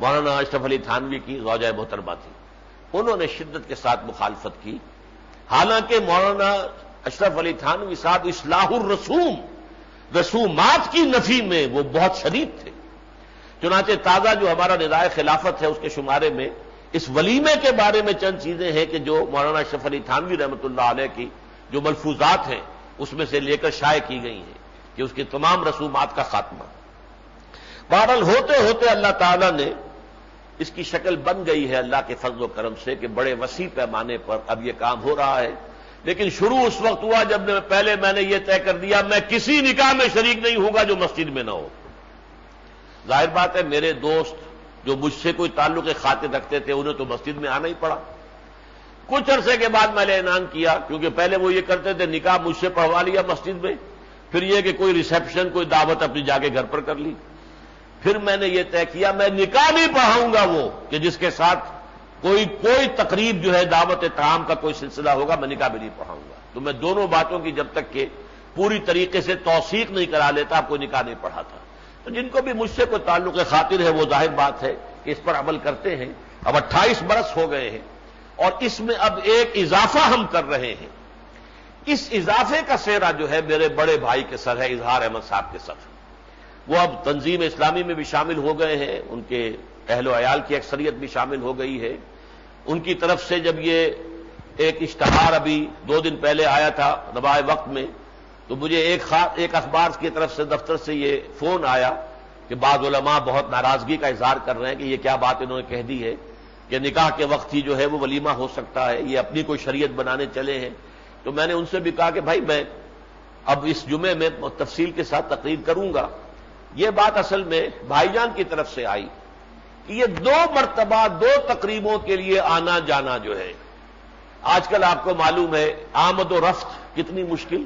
مولانا اشرف علی تھانوی کی زوجہ محترمہ تھی۔ انہوں نے شدت کے ساتھ مخالفت کی، حالانکہ مولانا اشرف علی تھانوی صاحب اصلاح الرسوم، رسومات کی نفی میں وہ بہت شدید تھے۔ چنانچہ تازہ جو ہمارا ندائے خلافت ہے اس کے شمارے میں اس ولیمے کے بارے میں چند چیزیں ہیں کہ جو مولانا اشرف علی تھانوی رحمۃ اللہ علیہ کی جو ملفوظات ہیں اس میں سے لے کر شائع کی گئی ہیں کہ اس کی تمام رسومات کا خاتمہ۔ بہرحال ہوتے ہوتے اللہ تعالیٰ نے اس کی شکل بن گئی ہے اللہ کے فضل و کرم سے کہ بڑے وسیع پیمانے پر اب یہ کام ہو رہا ہے، لیکن شروع اس وقت ہوا جب پہلے میں نے یہ طے کر دیا میں کسی نکاح میں شریک نہیں ہوں گا جو مسجد میں نہ ہو۔ ظاہر بات ہے میرے دوست جو مجھ سے کوئی تعلق خاطر رکھتے تھے انہیں تو مسجد میں آنا ہی پڑا۔ کچھ عرصے کے بعد میں نے اعلان کیا، کیونکہ پہلے وہ یہ کرتے تھے نکاح مجھ سے پڑھوا لیا مسجد میں، پھر یہ کہ کوئی ریسیپشن کوئی دعوت اپنی جا کے گھر پر کر لی۔ پھر میں نے یہ طے کیا میں نکاح نہیں پڑھاؤں گا وہ کہ جس کے ساتھ کوئی تقریب جو ہے دعوت طعام کا کوئی سلسلہ ہوگا، میں نکاح بھی نہیں پڑھاؤں گا۔ تو میں دونوں باتوں کی جب تک کہ پوری طریقے سے توثیق نہیں کرا لیتا کوئی نکاح نہیں پڑھاتا۔ تو جن کو بھی مجھ سے کوئی تعلق خاطر ہے وہ ظاہر بات ہے کہ اس پر عمل کرتے ہیں۔ اب 28 برس ہو گئے ہیں اور اس میں اب ایک اضافہ ہم کر رہے ہیں۔ اس اضافے کا سہرا جو ہے میرے بڑے بھائی کے سر ہے، اظہار احمد صاحب کے سر۔ وہ اب تنظیم اسلامی میں بھی شامل ہو گئے ہیں، ان کے اہل و عیال کی اکثریت بھی شامل ہو گئی ہے۔ ان کی طرف سے جب یہ ایک اشتہار ابھی 2 دن پہلے آیا تھا ربائے وقت میں، تو مجھے ایک اخبار کی طرف سے دفتر سے یہ فون آیا کہ بعض علماء بہت ناراضگی کا اظہار کر رہے ہیں کہ یہ کیا بات انہوں نے کہہ دی ہے کہ نکاح کے وقت ہی جو ہے وہ ولیمہ ہو سکتا ہے، یہ اپنی کوئی شریعت بنانے چلے ہیں۔ تو میں نے ان سے بھی کہا کہ بھائی میں اب اس جمعے میں تفصیل کے ساتھ تقریر کروں گا۔ یہ بات اصل میں بھائی جان کی طرف سے آئی کہ یہ 2 مرتبہ 2 تقریبوں کے لیے آنا جانا جو ہے آج کل آپ کو معلوم ہے آمد و رفت کتنی مشکل،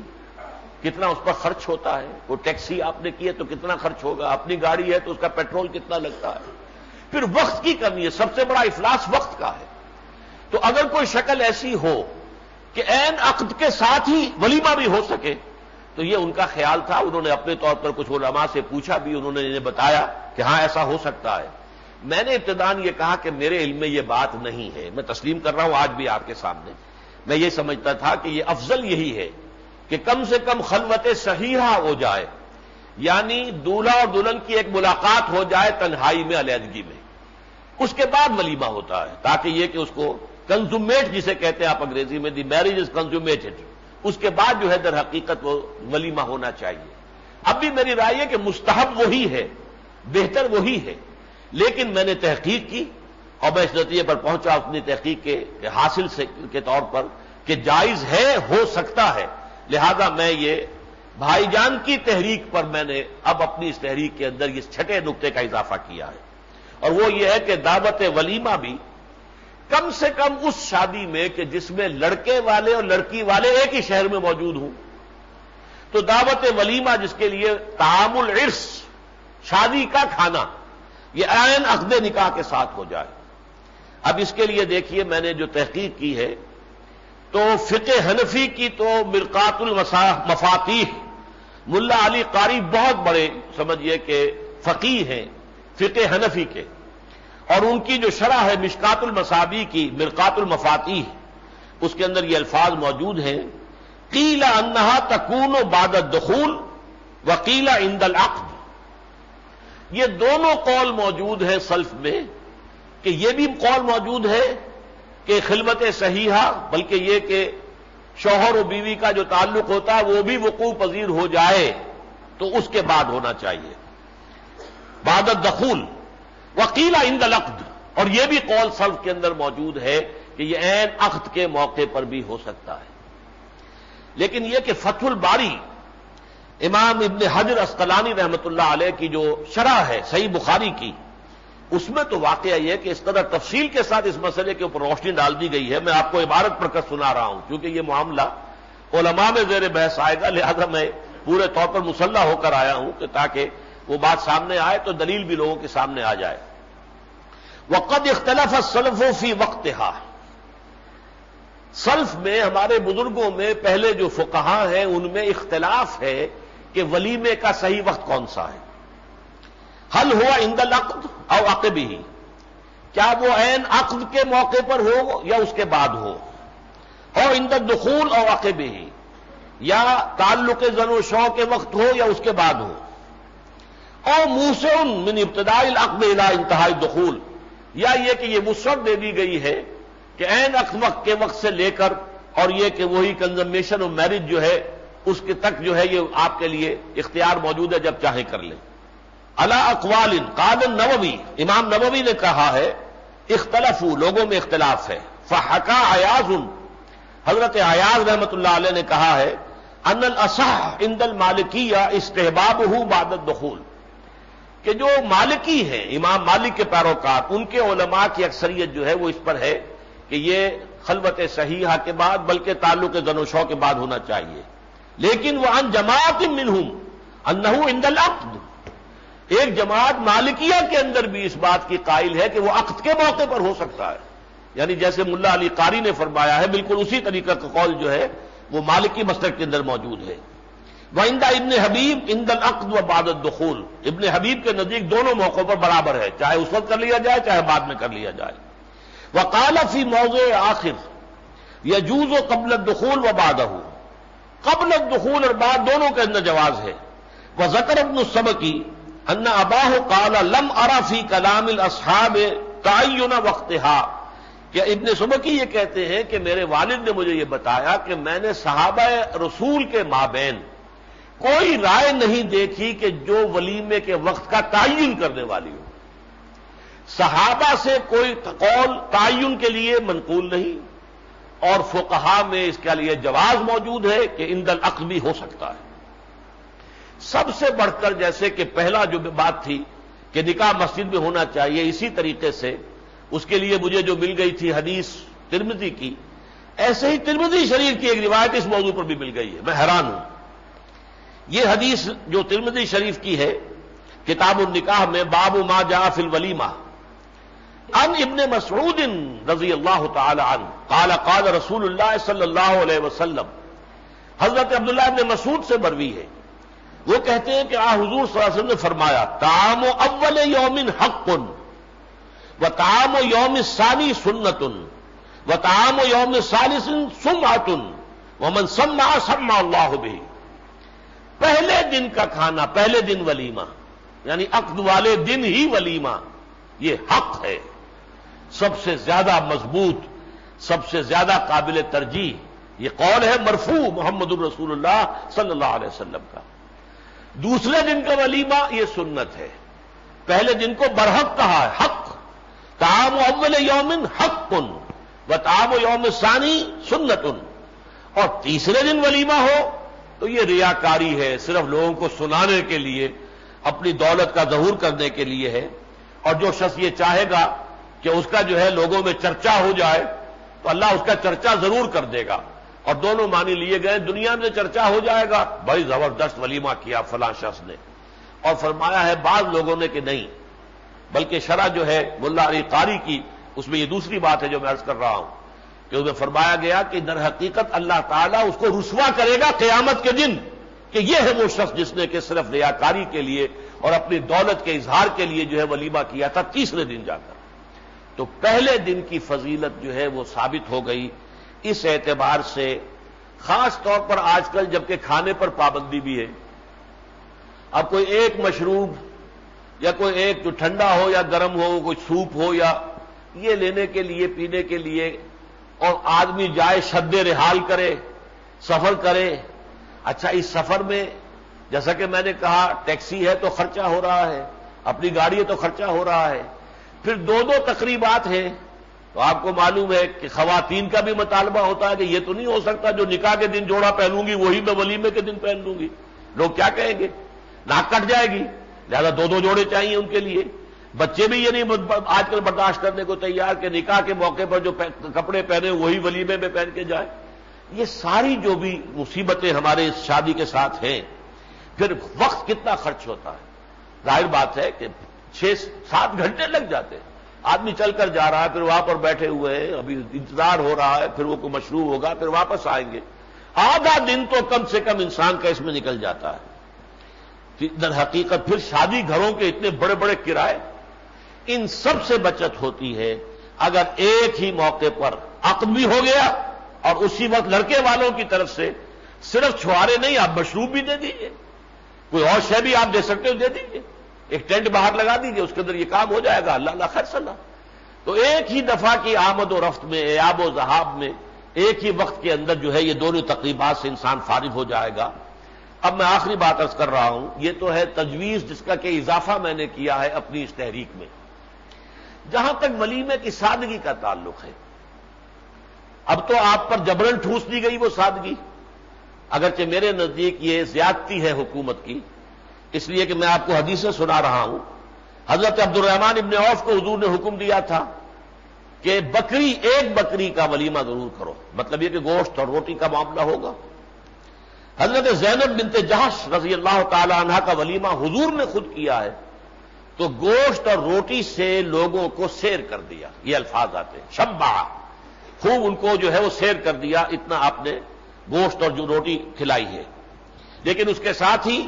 کتنا اس پر خرچ ہوتا ہے۔ وہ ٹیکسی آپ نے کی ہے تو کتنا خرچ ہوگا، اپنی گاڑی ہے تو اس کا پیٹرول کتنا لگتا ہے، پھر وقت کی کمی ہے، سب سے بڑا افلاس وقت کا ہے۔ تو اگر کوئی شکل ایسی ہو کہ عین عقد کے ساتھ ہی ولیمہ بھی ہو سکے تو یہ ان کا خیال تھا۔ انہوں نے اپنے طور پر کچھ علماء سے پوچھا بھی، انہوں نے انہیں بتایا کہ ہاں ایسا ہو سکتا ہے۔ میں نے ابتداً یہ کہا کہ میرے علم میں یہ بات نہیں ہے، میں تسلیم کر رہا ہوں آج بھی آپ کے سامنے۔ میں یہ سمجھتا تھا کہ یہ افضل یہی ہے کہ کم سے کم خلوت صحیحہ ہو جائے، یعنی دولہا اور دلہن کی ایک ملاقات ہو جائے تنہائی میں، علیحدگی میں، اس کے بعد ولیمہ ہوتا ہے، تاکہ یہ کہ اس کو کنزومیٹ جسے کہتے ہیں آپ انگریزی میں، دی میرج از کنزومیٹڈ، اس کے بعد جو ہے در حقیقت وہ ولیمہ ہونا چاہیے۔ اب بھی میری رائے ہے کہ مستحب وہی ہے، بہتر وہی ہے، لیکن میں نے تحقیق کی اور میں اس نتیجے پر پہنچا اپنی تحقیق کے حاصل کے طور پر کہ جائز ہے، ہو سکتا ہے، لہذا میں یہ بھائی جان کی تحریک پر میں نے اب اپنی اس تحریک کے اندر اس چھٹے نقطے کا اضافہ کیا ہے، اور وہ یہ ہے کہ دعوت ولیمہ بھی کم سے کم اس شادی میں کہ جس میں لڑکے والے اور لڑکی والے ایک ہی شہر میں موجود ہوں، تو دعوت ولیمہ جس کے لیے طعام العرس، شادی کا کھانا، یہ عین عقد نکاح کے ساتھ ہو جائے۔ اب اس کے لیے دیکھیے میں نے جو تحقیق کی ہے تو فقہ حنفی کی تو مرقات المفاتیح، ملا علی قاری بہت بڑے سمجھیے کہ فقیہ ہیں فقہ حنفی کے، اور ان کی جو شرح ہے مشکات المصابیح کی مرقات المفاتیح، اس کے اندر یہ الفاظ موجود ہیں، قیل انہا تکون بعد الدخول وقیل عند العقد۔ یہ دونوں قول موجود ہیں سلف میں، کہ یہ بھی قول موجود ہے کہ خلوت صحیحہ، بلکہ یہ کہ شوہر و بیوی کا جو تعلق ہوتا ہے وہ بھی وقوع پذیر ہو جائے تو اس کے بعد ہونا چاہیے، بعد الدخول، وقیل عند العقد، اور یہ بھی قول سلف کے اندر موجود ہے کہ یہ عین عقد کے موقع پر بھی ہو سکتا ہے۔ لیکن یہ کہ فتح الباری امام ابن حجر عسقلانی رحمۃ اللہ علیہ کی جو شرح ہے صحیح بخاری کی، اس میں تو واقعہ یہ ہے کہ اس قدر تفصیل کے ساتھ اس مسئلے کے اوپر روشنی ڈال دی گئی ہے، میں آپ کو عبارت پڑھ کر سنا رہا ہوں کیونکہ یہ معاملہ علماء میں زیر بحث آئے گا، لہذا میں پورے طور پر مسلح ہو کر آیا ہوں کہ تاکہ وہ بات سامنے آئے تو دلیل بھی لوگوں کے سامنے آ جائے۔ وقد اختلف السلف فی وقتها، سلف میں ہمارے بزرگوں میں پہلے جو فقہاء ہیں ان میں اختلاف ہے کہ ولیمے کا صحیح وقت کون سا ہے، حل ہوا عند العقد او عقبہ، کیا وہ عین عقد کے موقع پر ہو یا اس کے بعد ہو، اور عند الدخول او عقبہ، یا تعلق زن و شو کے وقت ہو یا اس کے بعد ہو، او موسع من ابتداء العقد الى انتہاء الدخول، یا یہ کہ یہ وسعت دے دی گئی ہے کہ عین عقد وقت کے وقت سے لے کر اور یہ کہ وہی کنزمیشن آف میرج جو ہے اس کے تک جو ہے یہ آپ کے لیے اختیار موجود ہے، جب چاہے کر لیں۔ علی اقوال قال النووی، امام نووی نے کہا ہے اختلفوا، لوگوں میں اختلاف ہے، فحکا عیاض، حضرت عیاض رحمۃ اللہ علیہ نے کہا ہے ان الاصح عند المالکیہ استحبابہ بعد الدخول، کہ جو مالکی ہیں امام مالک کے پیروکار، ان کے علماء کی اکثریت جو ہے وہ اس پر ہے کہ یہ خلوت صحیحہ کے بعد بلکہ تعلق زن و شو کے بعد ہونا چاہیے، لیکن وہ عن جماعت منہم انہ عند العقد، ایک جماعت مالکیہ کے اندر بھی اس بات کی قائل ہے کہ وہ عقد کے موقع پر ہو سکتا ہے، یعنی جیسے ملا علی قاری نے فرمایا ہے بالکل اسی طریقہ کا قول جو ہے وہ مالکی مسلک کے اندر موجود ہے۔ وعند ابن حبیب عند العقد و بعد الدخول، ابن حبیب کے نزدیک دونوں موقعوں پر برابر ہے، چاہے اس وقت کر لیا جائے چاہے بعد میں کر لیا جائے۔ وقال فی موضع آخر یجوز قبل الدخول و بعدہ، قبل الدخول اور بعد دونوں کے اندر جواز ہے۔ وذکر ابن السبکی ان اباہ قال لم ارى فی کلام الاصحاب تعین وقتها، کہ ابن سبکی یہ کہتے ہیں کہ میرے والد نے مجھے یہ بتایا کہ میں نے صحابہ رسول کے مابین کوئی رائے نہیں دیکھی کہ جو ولیمے کے وقت کا تعین کرنے والی ہو، صحابہ سے کوئی قول تعین کے لیے منقول نہیں، اور فقہاء میں اس کے لیے جواز موجود ہے کہ عند العقد بھی ہو سکتا ہے۔ سب سے بڑھ کر جیسے کہ پہلا جو بات تھی کہ نکاح مسجد میں ہونا چاہیے، اسی طریقے سے اس کے لیے مجھے جو مل گئی تھی حدیث ترمذی کی، ایسے ہی ترمذی شریف کی ایک روایت اس موضوع پر بھی مل گئی ہے، میں حیران ہوں۔ یہ حدیث جو ترمذی شریف کی ہے کتاب النکاح میں باب ما جاء فی الولیمہ، عن ابن مسعود رضی اللہ تعالی عنہ قال قال رسول اللہ صلی اللہ علیہ وسلم، حضرت عبداللہ ابن مسعود سے مروی ہے، وہ کہتے ہیں کہ حضور صلی اللہ علیہ وسلم نے فرمایا طعام اول یوم حق و طعام یوم الثانی سنت و طعام یوم الثالث سمعۃ ومن سمع سمع اللہ بہ، پہلے دن کا کھانا، پہلے دن ولیمہ، یعنی عقد والے دن ہی ولیمہ، یہ حق ہے، سب سے زیادہ مضبوط، سب سے زیادہ قابل ترجیح یہ قول ہے مرفوع محمد رسول اللہ صلی اللہ علیہ وسلم کا۔ دوسرے دن کا ولیمہ یہ سنت ہے، پہلے دن کو برحق کہا ہے، حق، طعام اول یوم حق و طعام یوم ثانی سنت، اور تیسرے دن ولیمہ ہو تو یہ ریاکاری ہے، صرف لوگوں کو سنانے کے لیے، اپنی دولت کا ظہور کرنے کے لیے ہے۔ اور جو شخص یہ چاہے گا کہ اس کا جو ہے لوگوں میں چرچا ہو جائے تو اللہ اس کا چرچا ضرور کر دے گا، اور دونوں معنی لیے گئے، دنیا میں چرچا ہو جائے گا، بڑی زبردست ولیمہ کیا فلاں شخص نے، اور فرمایا ہے بعض لوگوں نے کہ نہیں، بلکہ شرح جو ہے ملا علی قاری کی، اس میں یہ دوسری بات ہے جو میں عرض کر رہا ہوں کہ اس میں فرمایا گیا کہ در حقیقت اللہ تعالیٰ اس کو رسوا کرے گا قیامت کے دن کہ یہ ہے وہ شخص جس نے کہ صرف ریاکاری کے لیے اور اپنی دولت کے اظہار کے لیے جو ہے ولیمہ کیا تھا تیسرے دن جا کر۔ تو پہلے دن کی فضیلت جو ہے وہ ثابت ہو گئی اس اعتبار سے، خاص طور پر آج کل جبکہ کھانے پر پابندی بھی ہے، اب کوئی ایک مشروب یا کوئی ایک جو ٹھنڈا ہو یا گرم ہو، کوئی سوپ ہو یا یہ لینے کے لیے پینے کے لیے، اور آدمی جائے شد رحال کرے، سفر کرے۔ اچھا اس سفر میں جیسا کہ میں نے کہا ٹیکسی ہے تو خرچہ ہو رہا ہے، اپنی گاڑی ہے تو خرچہ ہو رہا ہے، پھر دو تقریبات ہیں، تو آپ کو معلوم ہے کہ خواتین کا بھی مطالبہ ہوتا ہے کہ یہ تو نہیں ہو سکتا جو نکاح کے دن جوڑا پہنوں گی وہی میں ولیمے کے دن پہن لوں گی، لوگ کیا کہیں گے، ناک کٹ جائے گی، لہذا دو جوڑے چاہیے ان کے لیے۔ بچے بھی یہ نہیں آج کل برداشت کرنے کو تیار کہ نکاح کے موقع پر جو کپڑے پہنے وہی ولیمے میں پہن کے جائے۔ یہ ساری جو بھی مصیبتیں ہمارے اس شادی کے ساتھ ہیں، پھر وقت کتنا خرچ ہوتا ہے، ظاہر بات ہے کہ 6-7 گھنٹے لگ جاتے ہیں، آدمی چل کر جا رہا ہے، پھر وہاں پر بیٹھے ہوئے ہیں، ابھی انتظار ہو رہا ہے، پھر وہ کوئی مشروب ہوگا، پھر واپس آئیں گے، آدھا دن تو کم سے کم انسان کا اس میں نکل جاتا ہے۔ در حقیقت پھر شادی گھروں کے اتنے بڑے بڑے کرائے، ان سب سے بچت ہوتی ہے اگر ایک ہی موقع پر عقد بھی ہو گیا اور اسی وقت لڑکے والوں کی طرف سے صرف چھوارے نہیں، آپ مشروب بھی دے دیجئے، کوئی اور شے بھی آپ دے سکتے ہو دے دیجئے، ایک ٹینٹ باہر لگا دیجئے، اس کے اندر یہ کام ہو جائے گا، اللہ خیر صلاح۔ تو ایک ہی دفعہ کی آمد و رفت میں، ایاب و ذہاب میں، ایک ہی وقت کے اندر جو ہے یہ دونوں تقریبات سے انسان فارغ ہو جائے گا۔ اب میں آخری بات عرض کر رہا ہوں، یہ تو ہے تجویز جس کا کہ اضافہ میں نے کیا ہے اپنی اس تحریک میں۔ جہاں تک ولیمے کی سادگی کا تعلق ہے، اب تو آپ پر جبرن ٹھوس دی گئی وہ سادگی، اگرچہ میرے نزدیک یہ زیادتی ہے حکومت کی، اس لیے کہ میں آپ کو حدیثیں سنا رہا ہوں۔ حضرت عبد الرحمن ابن عوف کو حضور نے حکم دیا تھا کہ ایک بکری کا ولیمہ ضرور کرو، مطلب یہ کہ گوشت اور روٹی کا معاملہ ہوگا۔ حضرت زینب بنت جہش رضی اللہ تعالی عنہا کا ولیمہ حضور نے خود کیا ہے، تو گوشت اور روٹی سے لوگوں کو سیر کر دیا، یہ الفاظ آتے ہیں، شبع، خوب ان کو جو ہے وہ سیر کر دیا، اتنا آپ نے گوشت اور جو روٹی کھلائی ہے۔ لیکن اس کے ساتھ ہی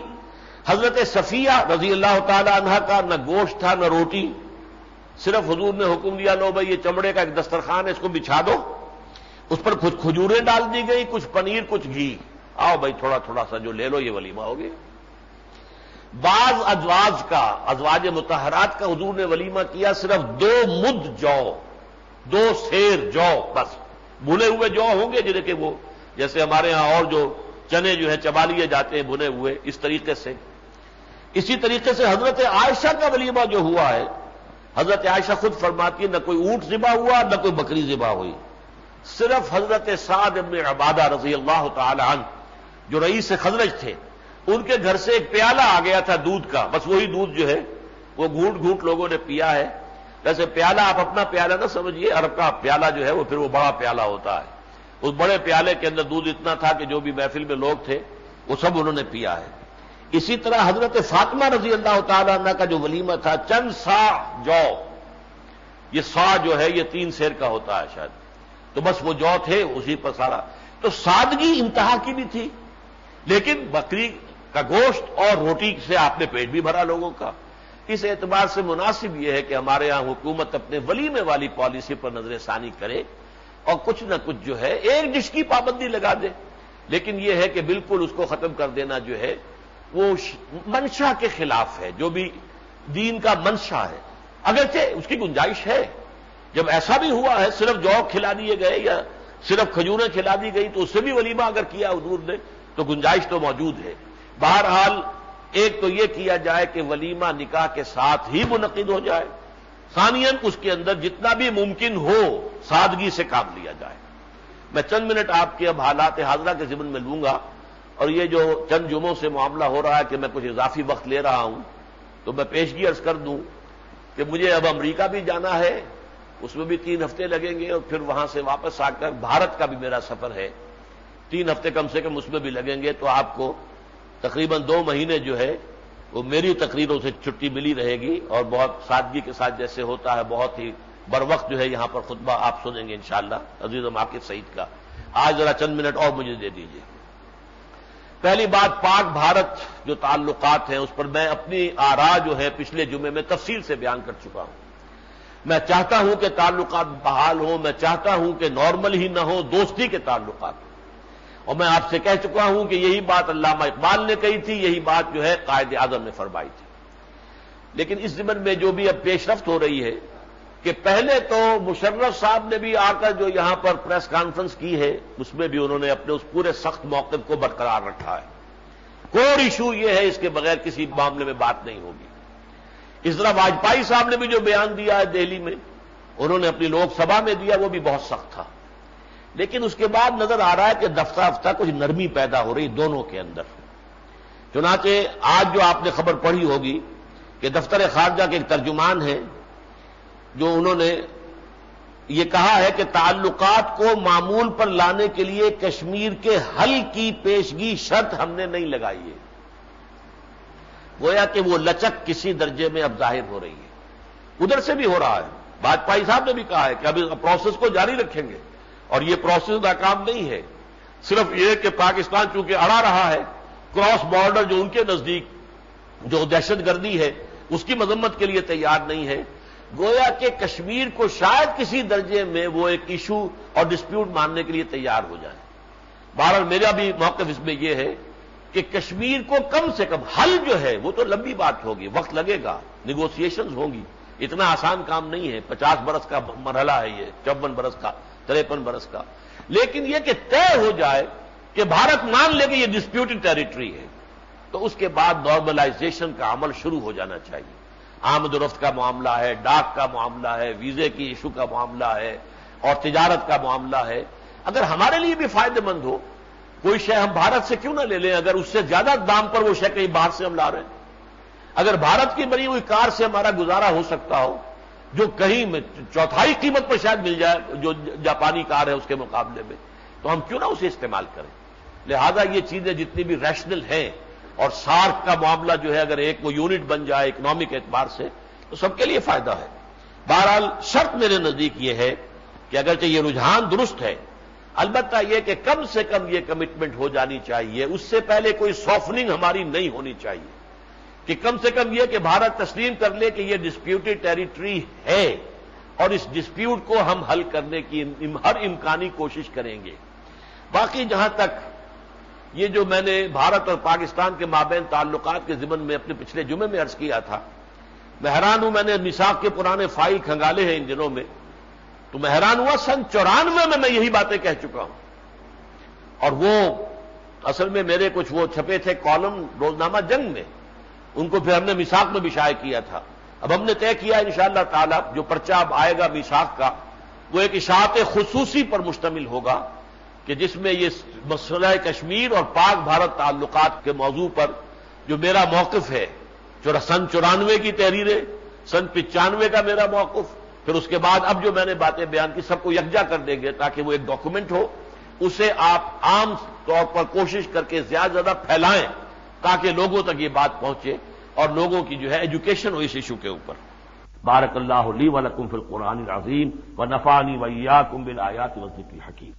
حضرت صفیہ رضی اللہ تعالی عنہا کا نہ گوشت تھا نہ روٹی، صرف حضور نے حکم دیا لو بھائی یہ چمڑے کا ایک دسترخوان ہے اس کو بچھا دو، اس پر کچھ کھجوریں ڈال دی گئی، کچھ پنیر، کچھ گھی، آؤ بھائی تھوڑا تھوڑا سا جو لے لو، یہ ولیمہ ہو گیا۔ بعض ازواج مطہرات کا حضور نے ولیمہ کیا صرف 2 مد جو، 2 سیر جو، بس بھنے ہوئے جو ہوں گے جنہیں کہ وہ جیسے ہمارے ہاں اور جو چنے جو ہے چبا لیے جاتے ہیں بھنے ہوئے، اس طریقے سے۔ اسی طریقے سے حضرت عائشہ کا ولیمہ جو ہوا ہے، حضرت عائشہ خود فرماتی ہے نہ کوئی اونٹ ذبح ہوا نہ کوئی بکری ذبح ہوئی، صرف حضرت سعد بن عبادہ رضی اللہ تعالی عنہ جو رئیس خزرج تھے، ان کے گھر سے ایک پیالہ آ گیا تھا دودھ کا، بس وہی دودھ جو ہے وہ گھونٹ گھونٹ لوگوں نے پیا ہے۔ ویسے پیالہ آپ اپنا پیالہ نہ سمجھیے، عرب کا پیالہ جو ہے وہ پھر وہ بڑا پیالہ ہوتا ہے، اس بڑے پیالے کے اندر دودھ اتنا تھا کہ جو بھی محفل میں لوگ تھے وہ سب انہوں نے پیا ہے۔ اسی طرح حضرت فاطمہ رضی اللہ تعالی عنہ کا جو ولیمہ تھا، چند سا جو، یہ سا جو ہے یہ 3 سیر کا ہوتا ہے شاید، تو بس وہ جو تھے اسی پر سارا، تو سادگی انتہا کی بھی تھی، لیکن بکری کا گوشت اور روٹی سے آپ نے پیٹ بھی بھرا لوگوں کا۔ اس اعتبار سے مناسب یہ ہے کہ ہمارے ہاں حکومت اپنے ولیمے والی پالیسی پر نظر ثانی کرے اور کچھ نہ کچھ جو ہے ایک ڈش کی پابندی لگا دے، لیکن یہ ہے کہ بالکل اس کو ختم کر دینا جو ہے وہ منشا کے خلاف ہے، جو بھی دین کا منشا ہے، اگرچہ اس کی گنجائش ہے۔ جب ایسا بھی ہوا ہے صرف جو کھلا دیے گئے یا صرف کھجوریں کھلا دی گئی تو اس سے بھی ولیمہ اگر کیا حضور نے تو گنجائش تو موجود ہے۔ بہرحال ایک تو یہ کیا جائے کہ ولیمہ نکاح کے ساتھ ہی منعقد ہو جائے، ثانیاً اس کے اندر جتنا بھی ممکن ہو سادگی سے کام لیا جائے۔ میں چند منٹ آپ کے اب حالات حاضرہ کے ضمن میں لوں گا اور یہ جو چند جمعوں سے معاملہ ہو رہا ہے کہ میں کچھ اضافی وقت لے رہا ہوں، تو میں پیشگی عرض کر دوں کہ مجھے اب امریکہ بھی جانا ہے، اس میں بھی 3 ہفتے لگیں گے، اور پھر وہاں سے واپس آ کر بھارت کا بھی میرا سفر ہے، 3 ہفتے کم سے کم اس میں بھی لگیں گے، تو آپ کو تقریباً 2 مہینے جو ہے وہ میری تقریروں سے چھٹی ملی رہے گی، اور بہت سادگی کے ساتھ جیسے ہوتا ہے بہت ہی بر وقت جو ہے یہاں پر خطبہ آپ سنیں گے انشاءاللہ عزیزم عاقب سعید کا۔ آج ذرا چند منٹ اور مجھے دے دیجیے۔ پہلی بات، پاک بھارت جو تعلقات ہیں اس پر میں اپنی آراء جو ہے پچھلے جمعے میں تفصیل سے بیان کر چکا ہوں۔ میں چاہتا ہوں کہ تعلقات بحال ہوں، میں چاہتا ہوں کہ نارمل ہی نہ ہو، دوستی کے تعلقات ہوں، اور میں آپ سے کہہ چکا ہوں کہ یہی بات علامہ اقبال نے کہی تھی، یہی بات جو ہے قائد اعظم نے فرمائی تھی۔ لیکن اس ضمن میں جو بھی اب پیش رفت ہو رہی ہے کہ پہلے تو مشرف صاحب نے بھی آ کر جو یہاں پر پریس کانفرنس کی ہے اس میں بھی انہوں نے اپنے اس پورے سخت موقف کو برقرار رکھا ہے، کوئی ایشو یہ ہے اس کے بغیر کسی معاملے میں بات نہیں ہوگی۔ اس طرح واجپئی صاحب نے بھی جو بیان دیا ہے دہلی میں، انہوں نے اپنی لوک سبھا میں دیا، وہ بھی بہت سخت تھا، لیکن اس کے بعد نظر آ رہا ہے کہ دفتہ کچھ نرمی پیدا ہو رہی دونوں کے اندر۔ چنانچہ آج جو آپ نے خبر پڑھی ہوگی کہ دفتر خارجہ کے ایک ترجمان ہیں جو انہوں نے یہ کہا ہے کہ تعلقات کو معمول پر لانے کے لیے کشمیر کے حل کی پیشگی شرط ہم نے نہیں لگائی ہے، گویا کہ وہ لچک کسی درجے میں اب ظاہر ہو رہی ہے، ادھر سے بھی ہو رہا ہے۔ واجپئی صاحب نے بھی کہا ہے کہ اب اس پروسیس کو جاری رکھیں گے، اور یہ پروسیس ناکام نہیں ہے، صرف یہ کہ پاکستان چونکہ اڑا رہا ہے کراس بارڈر جو ان کے نزدیک جو دہشت گردی ہے اس کی مذمت کے لیے تیار نہیں ہے، گویا کہ کشمیر کو شاید کسی درجے میں وہ ایک ایشو اور ڈسپیوٹ ماننے کے لیے تیار ہو جائے۔ بہرحال میرا بھی موقف اس میں یہ ہے کہ کشمیر کو کم سے کم حل جو ہے وہ تو لمبی بات ہوگی، وقت لگے گا، نیگوسیشنز ہوں گی، اتنا آسان کام نہیں ہے، 50 برس کا مرحلہ ہے یہ، 54 برس کا، 53 برس کا، لیکن یہ کہ طے ہو جائے کہ بھارت مان لے کہ یہ ڈسپیوٹڈ ٹیریٹری ہے، تو اس کے بعد نارملائزیشن کا عمل شروع ہو جانا چاہیے۔ آمد و رفت کا معاملہ ہے، ڈاک کا معاملہ ہے، ویزے کی ایشو کا معاملہ ہے، اور تجارت کا معاملہ ہے۔ اگر ہمارے لیے بھی فائدہ مند ہو، کوئی شے ہم بھارت سے کیوں نہ لے لیں اگر اس سے زیادہ دام پر وہ شے کہیں باہر سے ہم لا رہے ہیں۔ اگر بھارت کی بنی ہوئی کار سے ہمارا گزارا ہو سکتا ہو جو کہیں میں چوتھائی قیمت پر شاید مل جائے جو جاپانی کار ہے اس کے مقابلے میں، تو ہم کیوں نہ اسے استعمال کریں۔ لہذا یہ چیزیں جتنی بھی ریشنل ہیں، اور سارک کا معاملہ جو ہے اگر ایک وہ یونٹ بن جائے اکنامک اعتبار سے تو سب کے لیے فائدہ ہے۔ بہرحال شرط میرے نزدیک یہ ہے کہ اگرچہ یہ رجحان درست ہے، البتہ یہ کہ کم سے کم یہ کمٹمنٹ ہو جانی چاہیے، اس سے پہلے کوئی سافننگ ہماری نہیں ہونی چاہیے، کہ کم سے کم یہ کہ بھارت تسلیم کر لے کہ یہ ڈسپیوٹڈ ٹیریٹری ہے اور اس ڈسپیوٹ کو ہم حل کرنے کی ہر امکانی کوشش کریں گے۔ باقی جہاں تک یہ جو میں نے بھارت اور پاکستان کے مابین تعلقات کے ضمن میں اپنے پچھلے جمعے میں عرض کیا تھا، میں حیران ہوں، میں نے میثاق کے پرانے فائل کھنگالے ہیں ان دنوں میں، تو میں حیران ہوا 94 میں یہی باتیں کہہ چکا ہوں، اور وہ اصل میں میرے کچھ وہ چھپے تھے کالم روزنامہ جنگ میں، ان کو پھر ہم نے میثاق میں بھی شائع کیا تھا۔ اب ہم نے طے کیا انشاءاللہ تعالی جو پرچہ اب آئے گا میثاق کا وہ ایک اشاعت خصوصی پر مشتمل ہوگا، کہ جس میں یہ مسئلہ کشمیر اور پاک بھارت تعلقات کے موضوع پر جو میرا موقف ہے، جو سن 94 کی تحریریں، سن 95 کا میرا موقف، پھر اس کے بعد اب جو میں نے باتیں بیان کی سب کو یکجا کر دیں گے تاکہ وہ ایک ڈاکومنٹ ہو، اسے آپ عام طور پر کوشش کر کے زیادہ پھیلائیں تاکہ لوگوں تک یہ بات پہنچے اور لوگوں کی جو ہے ایجوکیشن ہو اس ایشو کے اوپر۔ بارک اللہ لی و لکم فی القرآن العظیم ونفعنی وإیاکم بالآیات والذکر الحکیم۔